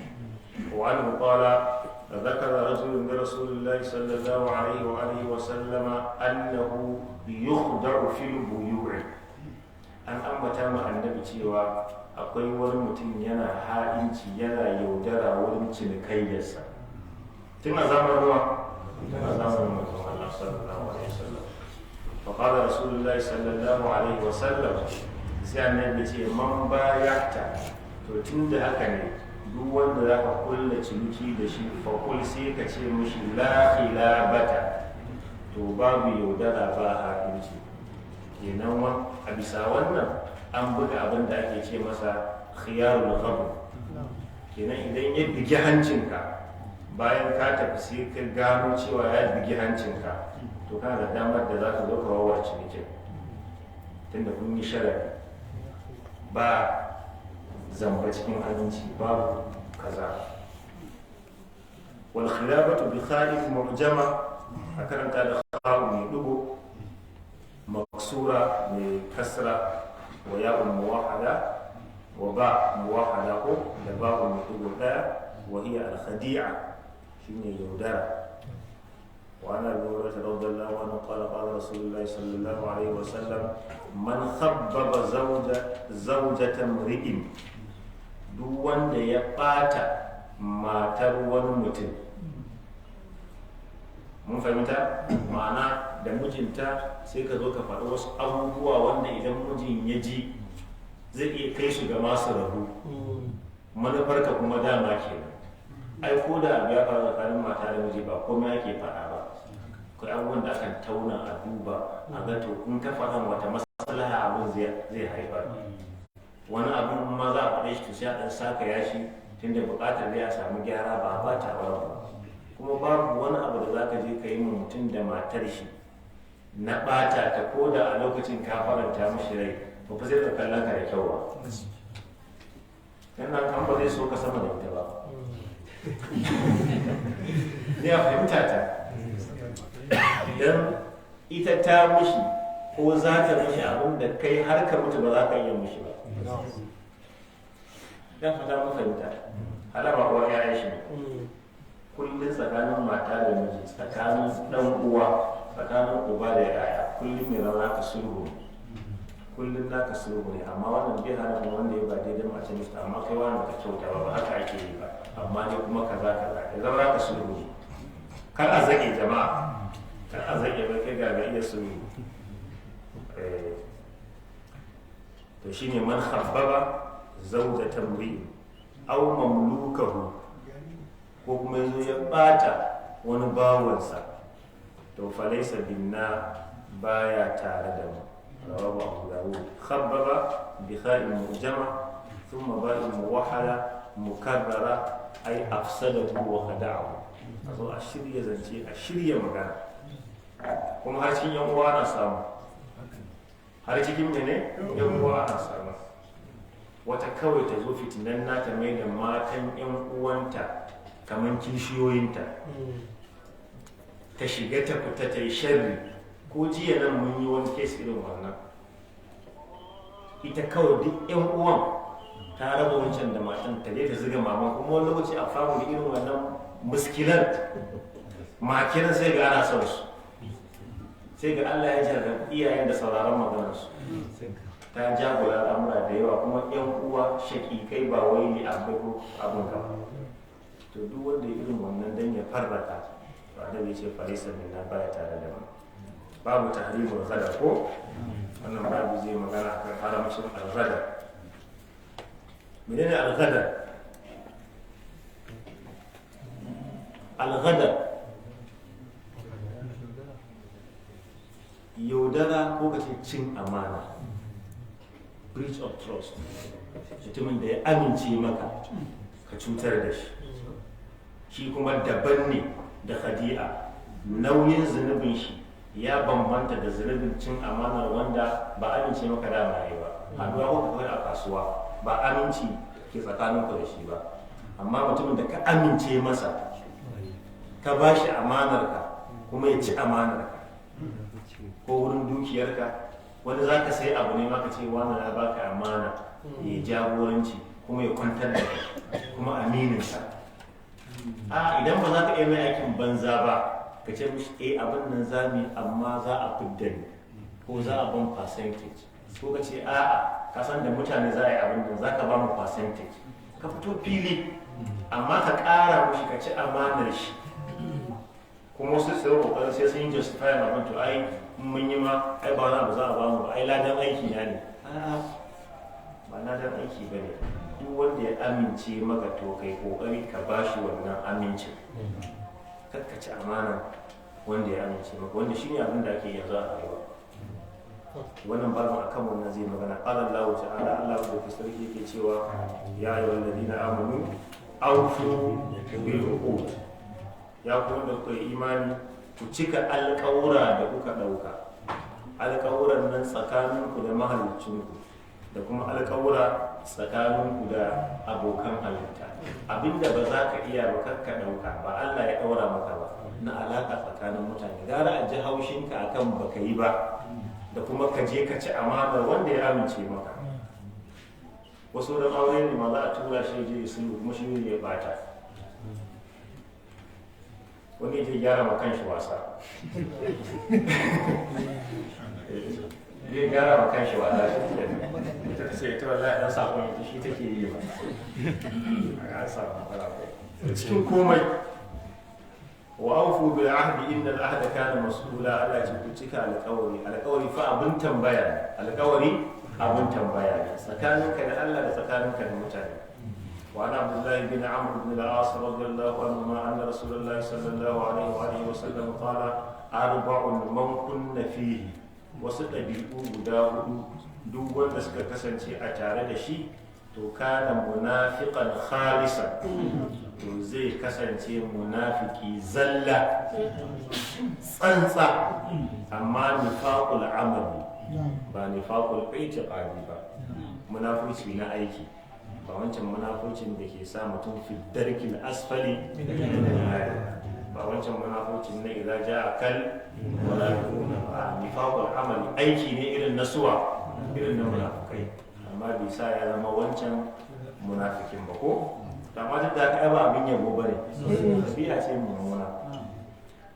Speaker 1: وعنه قال ذكر رجل من رسول الله صلى الله عليه وآله وسلم أنه يخدع في البيوع. an ambata ma annabi cewa akwai wani mutum yana ha'inci yana yaudara wurin cinikayyarsa tun a zamanin ruwa tun a zamanin manzon Allah sallallahu alaihi wasallam fa qala rasulullahi sallallahu alaihi wasallam sai annabi ce man bayata to tunda haka ne duk wanda zaka kulla ciniki da shi fa kul sai ka ce mishi la khilabata to babu yaudara ba ha'inci kenan a bisa wannan an buga abin da ake ce masa khiyarul ghabr kenan idan ya bigi hancinka bayan ka tafi sai ka gano cewa ya bigi hancinka to kana da damar da za ka zo ka wawar cinikin tunda kun yi sharadi ba zamba cikin aminci babu kaza wal khilabatu bi khalif mu'jama a karanta da khawu mai dugo مكسورة بكسرة وياء موحدة وباء موحدة وباء مكتوبة وهي الخديعة شنو يودرة. وعن أبي هريرة رضي الله عنه قال قال رسول الله صلى الله عليه وسلم من خبب زوجة امرئ duk wanda ya ɓata matar wani mutum. Mun fahimta ma'ana da mijinta sai ka zo ka faɗi wasu abubuwa wanda idan mijin ya ji zai iya kai su ga masu rabu manufarka kuma dama kenan ai ko da abu ya faru tsakanin mata da miji ba komai ake faɗa ba akwai abubuwan da akan tauna a duba a ga to in ka faɗan wata maslaha abin zai haifar wani abin ma za a faɗe shi to sai a ɗan saka yashi tunda buƙatar zai a samu gyara ba ba ta ba kuma babu wani abu da za ka je ka yi mutum da matar shi na ɓata ta ko da a lokacin ka faranta mashi rai ba fa zai ka kallon ka da kyau ba yana kan ba zai so ka sama da ita ba ne a fahimta ta idan ita ta mushi ko za ta mushi abin da kai har ka mutu ba za ka iya mushi ba dan fata mu fahimta halama uwa ya shi kullum tsakanin mata da miji tsakanin dan uwa tsakanin uba da yaya kullum ne zama ka sulhu kullum naka sulhu ne amma wannan bai hana kuma wanda ya ba daidai mace ne amma kai wani baka kyauta ba haka ake yi ba amma ne kuma kaza ya zama ka sulhu ne kar a zage jama'a kar a zage ba kai ga iya sulhu to shine man khabbaba zawjatan mri aw mamlukahu ko kuma yazo ya bata wani bawansa to falaisa binna baya tare da mu rawahu abu dawud khabbaba bi kha'in mujama thumma ba'in muwahhala mukarrara ay afsadatu wa khada'ahu azo a shirya zance a shirya magana kuma har cikin yan uwa na samu har cikin mene yan uwa na samu wata kawai ta zo fitinan nata mai da matan yan uwanta kamar kishiyoyinta ta shiga ta fita ta yi sharri ko jiya nan mun yi wani kes irin wannan ita kawai duk yan uwan ta raba wancan da matan ta je ta ziga mama kuma wani lokaci a famu da irin wannan muskilan makinan sai ga ana son su sai ga Allah ya jarrabu iyayen da sauraron maganarsu ta jagora al'amura da yawa kuma yan uwa shakikai ba wai ne abin gaba to duk wanda ya irin wannan dan ya farraka ba da bai ce farisa ne na baya tare da mu babu tahrimul ghadar ko wannan babu zai magana akan haramcin al-ghadar menene al-ghadar al-ghadar yaudara ko kace cin amana breach of trust mutumin da ya amince maka ka cutar da shi shi kuma daban ne da khadi'a nauyin zunubin shi ya bambanta da zunubin cin amanar wanda ba amince maka da mai ba haduwa ko kai a kasuwa ba aminci ke tsakanin ku da shi ba amma mutumin da ka amince masa ka bashi amanar ka kuma ya ci amanar ka ko wurin dukiyarka wani zaka sai abu ne maka ce wani na baka amana ya jagoranci kuma ya kwantar da kuma amininsa. Idan ba za ka iya mai aikin banza ba ka ce mishi abin nan za mu yi amma za a fidda ni ko za a ban percentage, ko ka ce ka san da mutane za a yi abin nan za ka ba mu percentage, ka fito fili amma ka ƙara mushi ka ci amanar shi. kuma wasu sai kokarin sai sun yi justify abin to ai mun yi ma ai ba wani abu za a ba mu ba ai ladan aiki na ne. Ba ladan aiki ba ne. Duk wanda ya amince maka to kai kokari ka bashi wannan amincin, kakkace amana wanda ya amince maka, wanda shine abin da ake yanzu a rayuwa. Wannan babu akan wannan zai magana. Qala Allah ta'ala, Allah da sarki yake cewa ya ayyuhal ladina amanu awfu bil uqud, ya ku wanda kuka yi imani ku cika alƙawura da kuka ɗauka. Alƙawuran nan tsakaninku da mahaliccinku da kuma alƙawura tsakaninku da abokan halitta. Abinda ba za ka iya ba kakka ɗauka, ba Allah ya ɗaura maka ba, na alaƙa tsakanin mutane. Gara a ji haushinka akan baka yi ba da kuma ka je ka ci amanar wanda ya amince maka. Wasu da aure ne ma za a tura shi je su kuma shi ne ya bata, wani ya gyara ma kanshi wasa zai gyara ma kanshi wasa ita ta sai ta wallahi dan sakon ita shi take yi ba a samu matsala cikin komai. wa awfu bil ahdi innal ahda kana mas'ula. Allah ce ku cika alƙawari fa abin tambaya abin tambaya ne tsakaninka da Allah da tsakaninka da mutane. وعن عبد الله بن عمرو بن العاص رضي الله عنهما أن رسول الله صلى الله عليه وآله وسلم قال 4 من كن فيه wasu ɗabi'u guda 4 duk wanda suka kasance a tare da shi to kana munafiqan khalisan, to zai kasance munafiki zalla tsantsa, amma nifaqul amali ba nifaqul i'tiqadi ba, munafiki na aiki, ba wancan munafurcin da ke sa mutum fi darkil asfali ba wancan munafurcin na idza jaa kal munafiquna ba. Nifaqul amali aiki ne irin na suwa, irin na munafikai, amma bai sa ya zama wancan munafikin ba ko. Amma duk da kai ba abin yabo bane, tabi'a ce mummuna.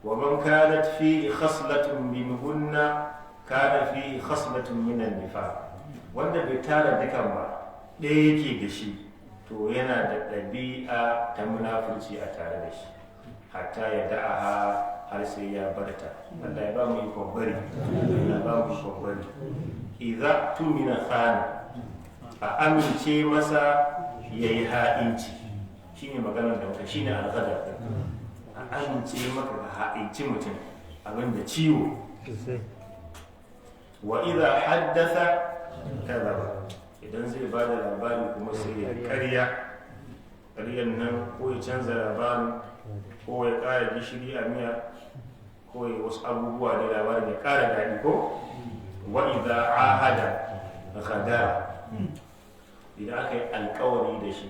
Speaker 1: wa man kanat fi khaslatun minhunna kana fi khaslatun min an-nifaq, wanda bai tara dukan ba ɗaya yake da shi to yana da ɗabi'a ta munafurci a tare da shi, hatta ya da'aha har sai ya barta. Allah ya ba mu ikon bari, ya ba mu ikon bari. Idza tumina khana, a amince masa yayi ha'inci, shine maganar da muka, shine al-ghadab. A amince maka ga ha'inci mutum abinda ciwo. Wa idza haddatha kadhaba, idan zai ba da labari kuma sai ya ƙaryan nan ko ya canza labarin ko ya ƙara gishiri a miya ko ya wasu abubuwa da labarin ya ƙara daɗi ko. wa idza ahada ghadara, idan aka yi alƙawari da shi,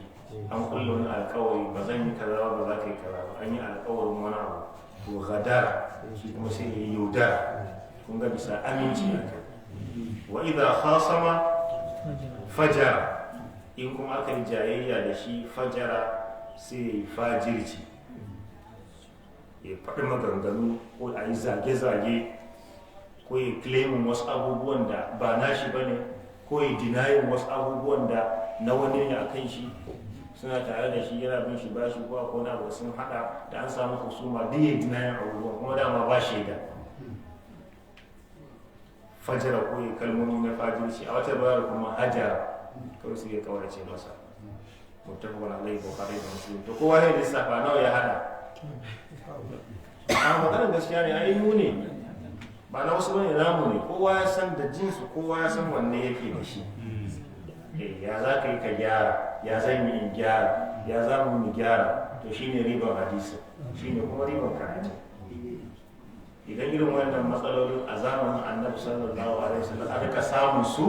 Speaker 1: an kulle wani alƙawari ba zan yi kaza ba za ka yi kaza ba, an yi alƙawarin wani abu to ghadara shi kuma sai ya yi yaudara, kun ga bisa aminci a kai. wa idza khasama fajara, in kuma aka yi jayayya da shi fajara sai ya fajirci, ya faɗi maganganu ko a yi zage-zage ko ya claimin wasu abubuwan da ba nashi ba ne, ko ya dinayin wasu abubuwan da na wani ne a kan shi, suna tare da shi yana bin shi ba shi ko akwai wani abu sun haɗa da an samu husuma duk ya dinayin abubuwan kuma dama ba shaida. Fajara ko ya kalmomi na fajirci, a wata bayar kuma hajara kawai su ya kaurace masa. Muttafaqun alayhi Bukhari da Muslim. To kowa ne lissafa nawa ya hada. A maganar gaskiya ne ai mu ne, ba na wasu bane, namu ne. Kowa ya san da jinsu, kowa ya san wanne yake da shi. Ya za ka yi ka gyara, ya zan yi in gyara, ya za mu gyara, to shine ribar hadisi, shine kuma ribar karatu. Idan irin wannan matsalolin a zamanin Annabi sallallahu alaihi wasallam aka samu su,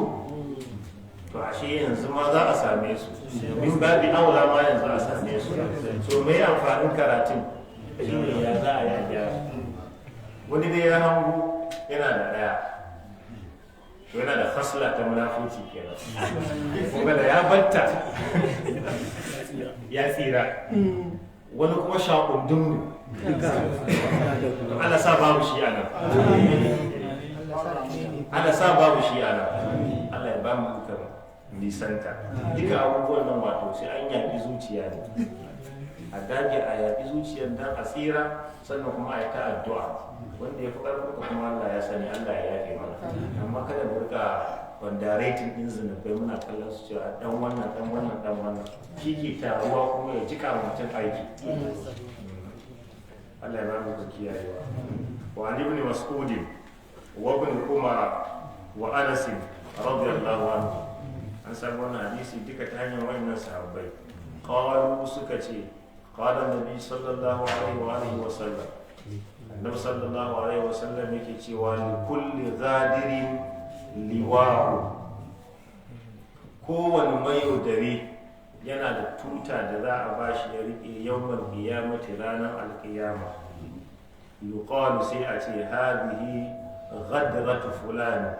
Speaker 1: to ashe yanzu ma za a same su, min babi aula ma yanzu a same su. So me amfanin karatun shine ya za a yi gyara. Wani dai ya hangu yana da ɗaya, to yana da fasla ta munafuci kenan kuma da ya batta ya tsira. Wani kuma shakundun ne, ana sa babu shi a nan, ana sa babu shi a nan. Allah ya ba mu duka nisanta duka abubuwan nan, wato sai an yaƙi zuciya ne, a dage a yaƙi zuciyar dan a tsira, sannan kuma a yi ta addu'a. Wanda ya fi ƙarfin ka kuma Allah ya sani, Allah ya yafe mana, amma kada mu rika wanda rating ɗin zunubai muna kallon su cewa dan wannan dan wannan dan wannan, shi ke taruwa kuma ya jika mutum aiki. Allah ya ba mu kiyayewa. Wa an ibn Mas'ud wa ibn Umar wa Anas radiyallahu anhu, an samu wannan hadisi duka ta hanyar wayannan sahabbai. Qalu suka ce qala annabi sallallahu alaihi wa sallam, annabi sallallahu alaihi wa sallam yake cewa li kulli ghadirin liwa'u, kowane mayaudari yana da tuta da za a bashi ya rike yawmal qiyamati, ranar alqiyama. Yuqalu, sai a ce hadhihi ghadratu fulan,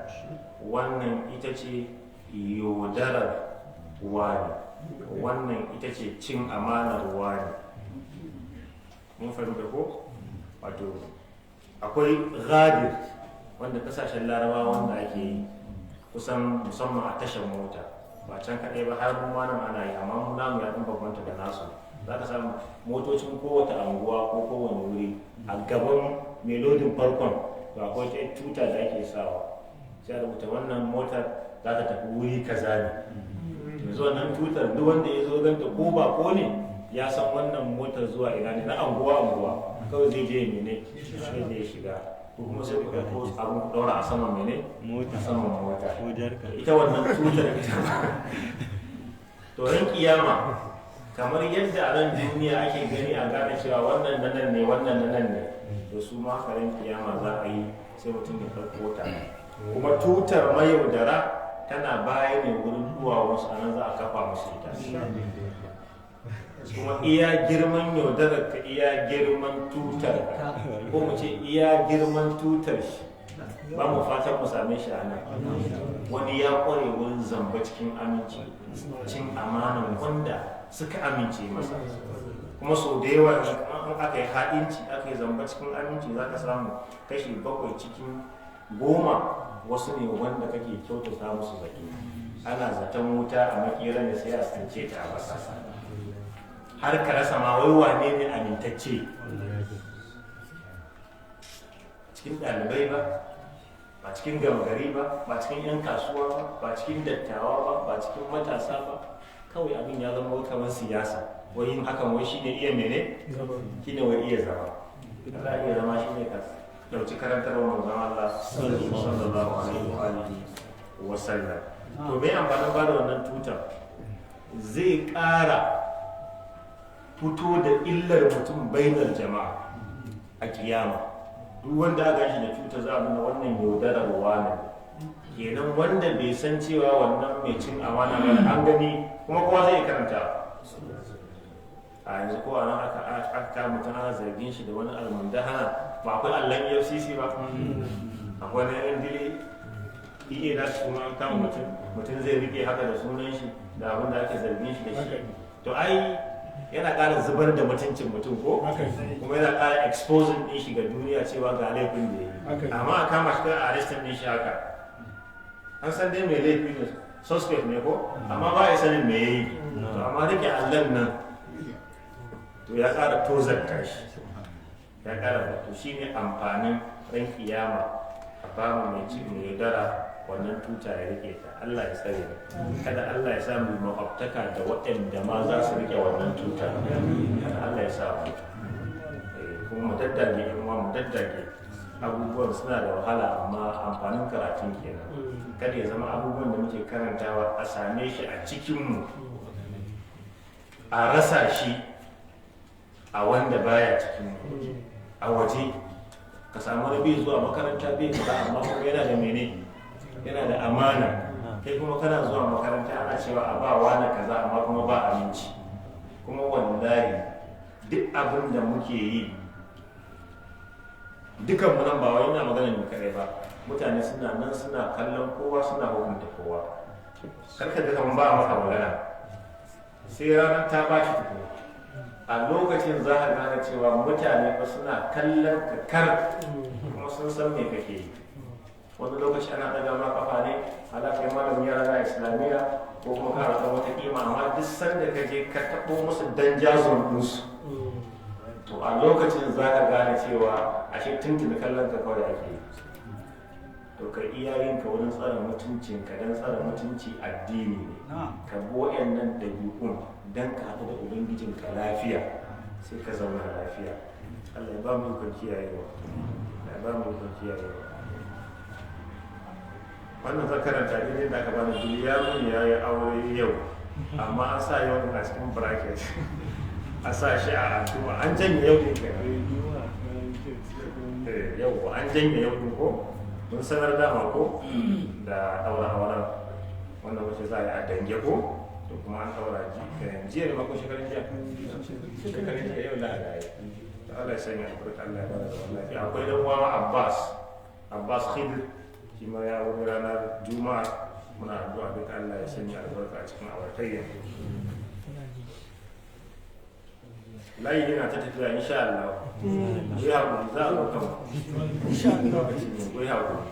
Speaker 1: wannan ita ce yaudarar wani, wannan ita ce cin amanar wani. Mun fahimta ko? Wato akwai ghadir wanda kasashen larabawa wanda ake yi kusan musamman a tashar mota, ba can kaɗai ba, har mu nan ana yi, amma mu namu ya ɗan bambanta da nasu. Za ka samu motocin kowace anguwa ko kowane wuri a gaban mai lodin farkon ba akwai ta tuta da ake sawa, sai a rubuta wannan motar za ta tafi wuri kaza ne. Yanzu wannan tutar duk wanda ya zo ganta ko ba ko ne ya san wannan motar zuwa ina ne, na anguwa kawai zai je mene sai zai shiga, ko kuma sai ka ko abun daura a saman mene mota, saman mota ita wannan tutar ita. To ran kiyama kamar yadda a ran duniya ake gani a gane cewa wannan nan ne wannan nan ne, to su ma ran kiyama za a yi, sai mutum ya ɗauko ta. Kuma tutar mayaudara tana baya ne wurin duwawansu, a nan za a kafa musu ita. Kuma iya girman yaudarar ka iya girman tutar ka, ko mu ce iya girman tutar shi, ba mu fatan mu same shi a nan. Wani ya kware wurin zamba cikin aminci, cin amanan wanda suka amince masa. Kuma sau da yawa in aka yi haɗinci, aka yi zamba cikin aminci, za ka samu kashi 7 cikin 10 wasu ne wanda kake kyautata musu zaki. Ana zaton wuta a makera ne, sai a tsince ta a basa, har ka rasa ma wai wane ne amintacce. Cikin ɗalibai ba cikin gamgari ba cikin 'yan kasuwa ba cikin dattawa ba cikin matasa ba, kawai abin ya zama kamar siyasa. Wai yin hakan wai shine iya mene? Shine wai iya zama. Allah iya zama shine ka dauki karantarwar manzon Allah sallallahu alaihi wa sallam. To me amfanin ba da wannan tutar? Zai ƙara fito da illar mutum bainar jama'a a kiyama. Duk wanda aka shi da tuta za a nuna wannan yaudarar wani, kenan wanda bai san cewa wannan mai cin amana ba an gani, kuma kowa zai karanta. A yanzu ko a nan aka mutum ana zargin shi da wani almundahana, ba akwai allon EFCC ba, akwai na yan dile iya da su kuma an kama mutum zai rike haka da sunan shi da abin da ake zargin shi da shi. To ai yana ƙara zubar da mutuncin mutum ko, kuma yana ƙara exposing ɗin shi ga duniya cewa ga laifin da ya yi. Amma a kama shi kan arrestin ɗin shi haka, an san dai mai laifi ne, suspect ne ko, amma ba ya sanin me ya yi. To amma rike allon nan to ya ƙara tozarta shi, ya ƙara wato shi ne amfanin ran kiyama a bamu mai ci mai yaudara wannan tuta ya rike ta. Allah ya tsare kada Allah ya samu makwabtaka da waɗanda ma za su rike wannan tuta. Allah ya samu kuma mu daddage mu daddage abubuwan suna da wahala, amma amfanin karatun kenan. Kada ya zama abubuwan da muke karantawa a same shi a cikinmu, a rasa shi a wanda baya cikin a waje. Ka samu rabi zuwa makaranta bai kaza, amma kuma yana da mene, yana da amana. Kai kuma kana zuwa makaranta ana cewa a ba wani kaza, amma kuma ba aminci. Kuma wallahi duk abin da muke yi, dukan mu nan ba wai ina magana ne kadai ba, mutane suna nan suna kallon kowa suna hukunta kowa. Karka da kan ba maka magana sai ranar ta ba shi tuku a lokacin za a gane cewa mutane ba suna kallon ka kar kuma sun san me kake yi. Wani lokaci ana ɗaga ma kafa ne alaƙar malamin yara na islamiyya ko kuma ka rasa wata kima, amma duk sanda ka je ka taɓo musu dan jazon ɗinsu to a lokacin za ka gane cewa ashe tuntuni kallon ka kawai ake yi. To ka iyayenka wurin tsara mutuncinka don tsara mutunci addini ne, ka bi waɗannan ɗabi'un don ka haɗu da ubangijinka lafiya sai ka zauna lafiya. Allah ya ba mu ikon kiyayewa, ya ba mu ikon kiyayewa. Wannan zan karanta ne da aka bani duk yaro ya yi aure yau, amma an sa yau a cikin bracket a sa shi a addu'a. An janye yau ɗin kenan. Yau an janye yau ɗin ko? Mun sanar dama ko da ɗaura auren wanda wace za a yi a dange ko to kuma an ɗaura jiya da mako shekarun jiya yau da ya yi. Allah ya sanya albarka, Allah ya bada zaman lafiya. Akwai dan uwa Abbas Khidir, shi ma ya wuri ranar Juma'a, muna addu'a duka Allah ya sanya albarka a cikin auratayya. Layi yana ta tafiya insha Allah. Ku haƙuri za a ɗauka mu. Insha Allah ku yi haƙuri.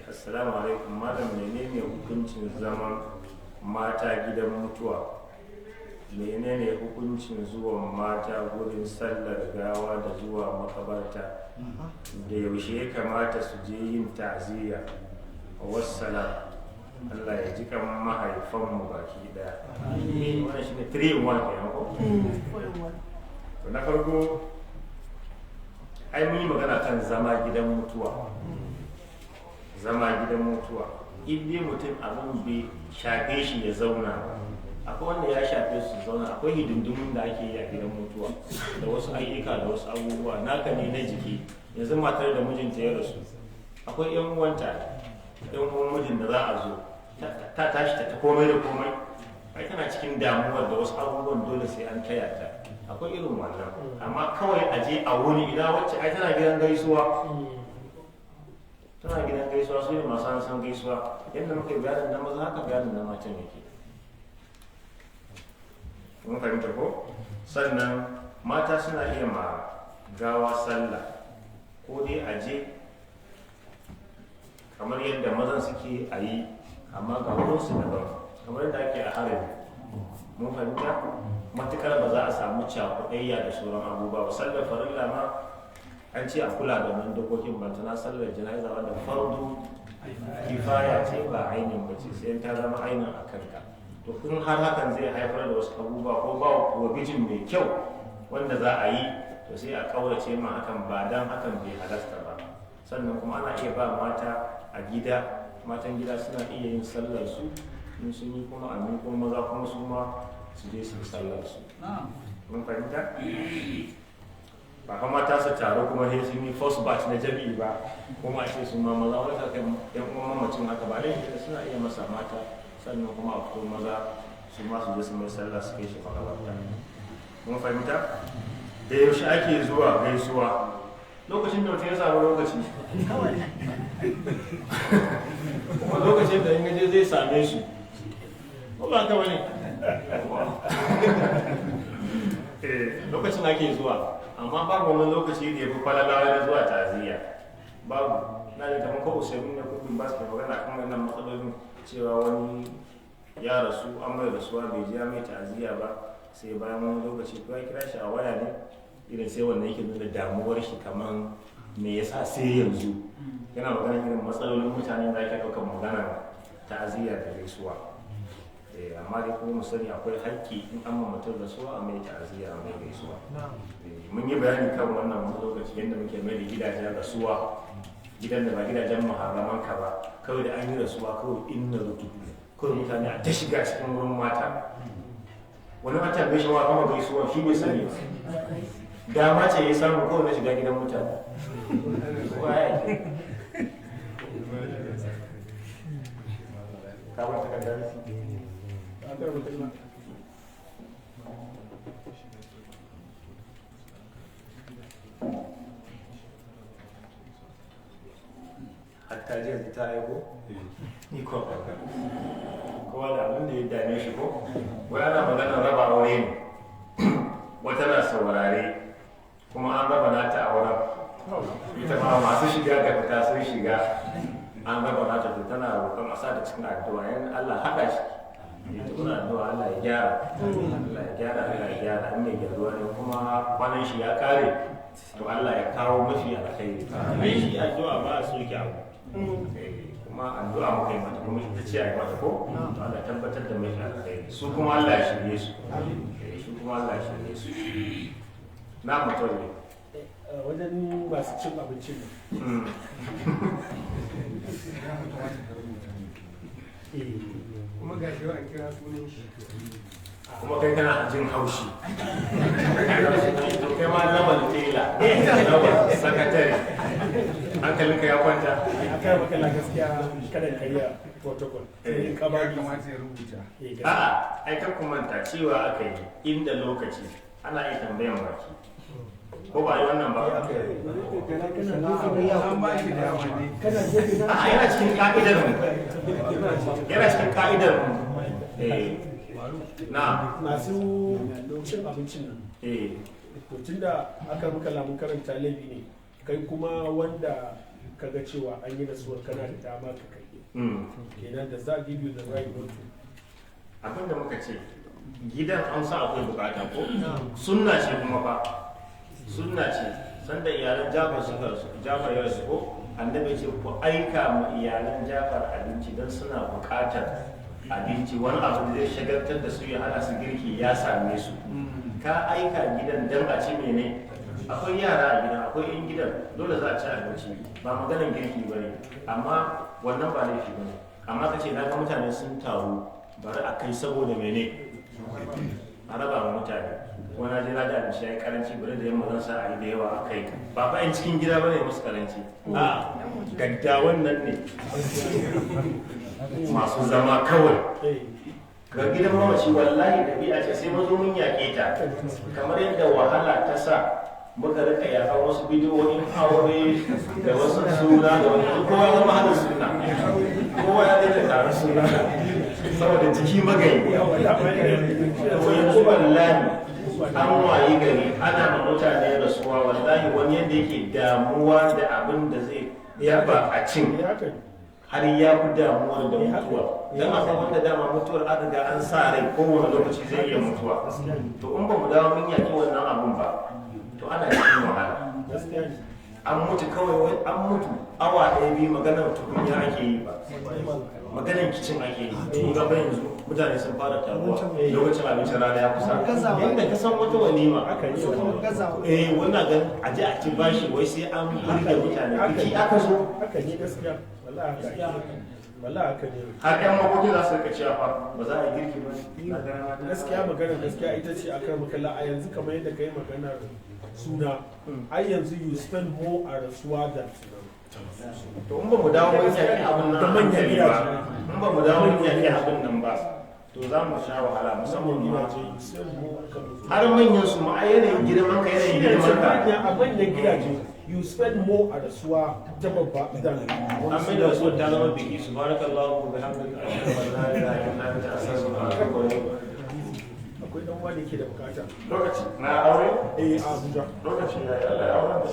Speaker 1: Assalamu alaikum, malam menene hukuncin zaman mata gidan mutuwa? Menene hukuncin zuwan mata gurin sallar gawa da zuwa makabarta? Da yaushe ya kamata su je yin ta'aziyya? Wassalam. Allah ya ji kan mahaifanmu baki daya. Wannan shi ne 3 in 1 kenan ko? To na farko ai mun yi magana kan zama gidan mutuwa. Zama gidan mutuwa. In dai mutum abin bai shafe shi ya zauna ba. Akwai wanda ya shafe su zauna, akwai hidindimun da ake yi a gidan mutuwa da wasu ayyuka da wasu abubuwa naka ne na jiki. Yanzu matar da mijinta ya rasu, akwai 'yan uwanta, 'yan uwan mijin da za a zo ta tashi ta komai da komai, ai tana cikin damuwar da wasu abubuwan dole sai an taya ta. Akwai irin wannan, amma kawai a je a wuni ina wacce ai tana gidan gaisuwa, tana gidan gaisuwa, su ne masu an san gaisuwa. Yadda muka yi bayanin na maza haka bayanin na matan yake. Mun fahimta ko? Sannan mata suna iya ma gawa sallah, ko dai a je kamar yadda mazan suke a yi, amma ga wurinsu daban, kamar yadda ake a harin. Mun fahimta? Matukar ba za a samu cakuɗayya da sauran abubuwa ba. Sallar farilla ma an ce a kula da wannan dokokin, bantana sallar jana'iza wanda fardu kifaya ce ba ainihin bace, sai ta zama ainihin a kanka. To kun har hakan zai haifar da wasu abubuwa ko ba wa bijin mai kyau wanda za a yi, to sai a kaurace ma hakan ba dan hakan bai halasta ba. Sannan kuma ana iya ba mata a gida, matan gida suna iya yin sallar su, in sun yi kuma amin kuma maza kuma su ma su je su sallar su. Mun fahimta? Ba kuma mata su taro kuma sai sun yi first batch na jami'i ba, kuma a ce su ma maza wani kakan yan uwan mamacin haka ba laifi da suna iya masa mata, sannan kuma a fito maza su ma su je su mai sallah su kai shi makabarta. Mun fahimta? Da yaushe ake zuwa gaisuwa? Lokacin da mutum ya samu lokaci. Kuma lokacin da in gaje zai same su. Ko ba haka bane? Lokacin ake zuwa, amma babu wani lokaci da ya fi falalawa na zuwa ta'aziyya. Babu. Na da kamar ko Usaimin da kudin ba su da magana kan wannan matsalolin, cewa wani ya rasu an mai rasuwa bai ji mai ta'aziyya ba, sai bayan wani lokaci ko ya kira shi a waya ne, irin sai wannan yake nuna damuwar shi kaman me yasa sai yanzu. Yana magana irin matsalolin mutane da ake ɗaukar magana ta'aziyya da gaisuwa. Amma dai kuma mu sani akwai haƙƙi in an ma mutum rasuwa a mai ta'aziyya a mai gaisuwa. Mun yi bayani kan wannan wani lokaci yadda muke mai da gidajen rasuwa, gidan da ba gidajen muharraman ka ba, kawai da an yi rasuwa kawai inna rutubu, kawai mutane a ta shiga cikin wurin mata. Wani mata bai shi wa kama gaisuwa shi bai sani ba, dama ce ya samu kawai na shiga gidan mutane. Kamar takardar hatta jiya ta aiko ni ko kowa da abin da ya dame shi ko wai ana maganar raba aure ne wata na saurare kuma an raba nata auren ita ma masu shiga da fita sun shiga an raba nata to tana roƙon a sa da cikin addu'a yan Allah haɗa shi ita kuna addu'a Allah ya gyara Allah ya gyara in mai gyaruwa ne kuma kwanan shi ya kare to Allah ya kawo mafi alkhairi ai shi addu'a ba a soke abu kuma addu'a muka yi mata kuma ita ce a yi mata ko to Allah tabbatar da mafi alkhairi su kuma Allah ya shirye su Allah ya shirye su na mutum ne
Speaker 2: wajen masu cin abincin
Speaker 3: kuma ga shi an kira sunan shi
Speaker 1: kuma kai kana jin haushi to kai ma naman tela naman sakatare hankalinka ya kwanta
Speaker 2: a kai makala gaskiya kada kariya protocol
Speaker 3: ka ba kamata ya rubuta
Speaker 1: a'a ai ka kumanta cewa aka yi inda lokaci ana iya tambayan baki ko ba yi wannan ba
Speaker 3: an ba shi da wani
Speaker 1: yana cikin ka'idar mu yana cikin ka'idar mu na
Speaker 2: masu cin abincin nan to tunda aka muka lamun karanta laifi ne kai kuma wanda kaga cewa an yi rasuwar kana da dama ka kai kenan da za a give you the right note
Speaker 1: abinda muka ce gidan an sa akwai bukata ko sunna ce kuma fa sunna ce sanda iyalan Jafar suka rasu Jafar ya rasu ko annabi ce ku aika ma iyalan Jafar abinci don suna bukatar abinci wani abu da zai shagaltar da su ya hana su girki ya same su ka aika gidan dan a ci mene akwai yara a gidan akwai yan gidan dole za a ci abinci ba maganar girki ba ne amma wannan ba laifi ba ne amma ka ce na ga mutane sun taru bari a kai saboda mene a raba wa mutane wani jira da abinci ya yi karanci bari da yamma zan sa a yi da yawa a kai ba fa yan cikin gida ba ne musu karanci a gaddawan nan ne masu zama kawai ga gidan mamaci wallahi ɗabi'a ce sai mazo mun yaƙe ta kamar yadda wahala ta sa muka rika yaƙa wasu bidiyoyin aure da wasu suna da wani kowa ya zama hada suna kowa ya daina tare suna saboda jiki magayi to yanzu wallahi an wayi gari ana ma mutane rasuwa wallahi wani yadda yake damuwa da abin da zai yaba a cin har ya fi damuwa da mutuwa don a san wanda dama mutuwar an riga an sa rai kowane lokaci zai iya mutuwa to in ba mu dawo mun yaki wannan abun ba to ana cikin wahala an mutu kawai wai an mutu awa ɗaya biyu maganar tukunya ake yi ba maganar kicin ake yi to ga yanzu mutane sun fara taruwa lokacin abincin rana ya kusa yadda ka san wata walima wannan gan aje a ci bashi wai sai an burge mutane biki aka zo
Speaker 2: haka ne gaskiya wallahi haka ne
Speaker 1: har yan makoki za su rika cewa fa ba za a yi girki ba
Speaker 2: gaskiya maganar gaskiya ita ce akan makalla a yanzu kamar yadda kai maganar suna ai yanzu you spend more a rasuwa da suna
Speaker 1: to in ba mu dawo mun yaki abin nan hankali ba in ba mu dawo mun yaki abin nan ba to za mu sha wahala musamman ma har manyan su ma a yanayin girman ka yanayin girman ka
Speaker 2: a manyan gidaje you spend more a rasuwa ta babba than
Speaker 1: an mai da rasuwar ta zama biki subhanakallahu wa bihamdika ashhadu an la ilaha illa anta astaghfiruka wa atubu ilayk
Speaker 2: akwai dan wani ke da bukata
Speaker 1: lokaci na aure
Speaker 2: a Abuja
Speaker 1: lokaci ya yi Allah ya aure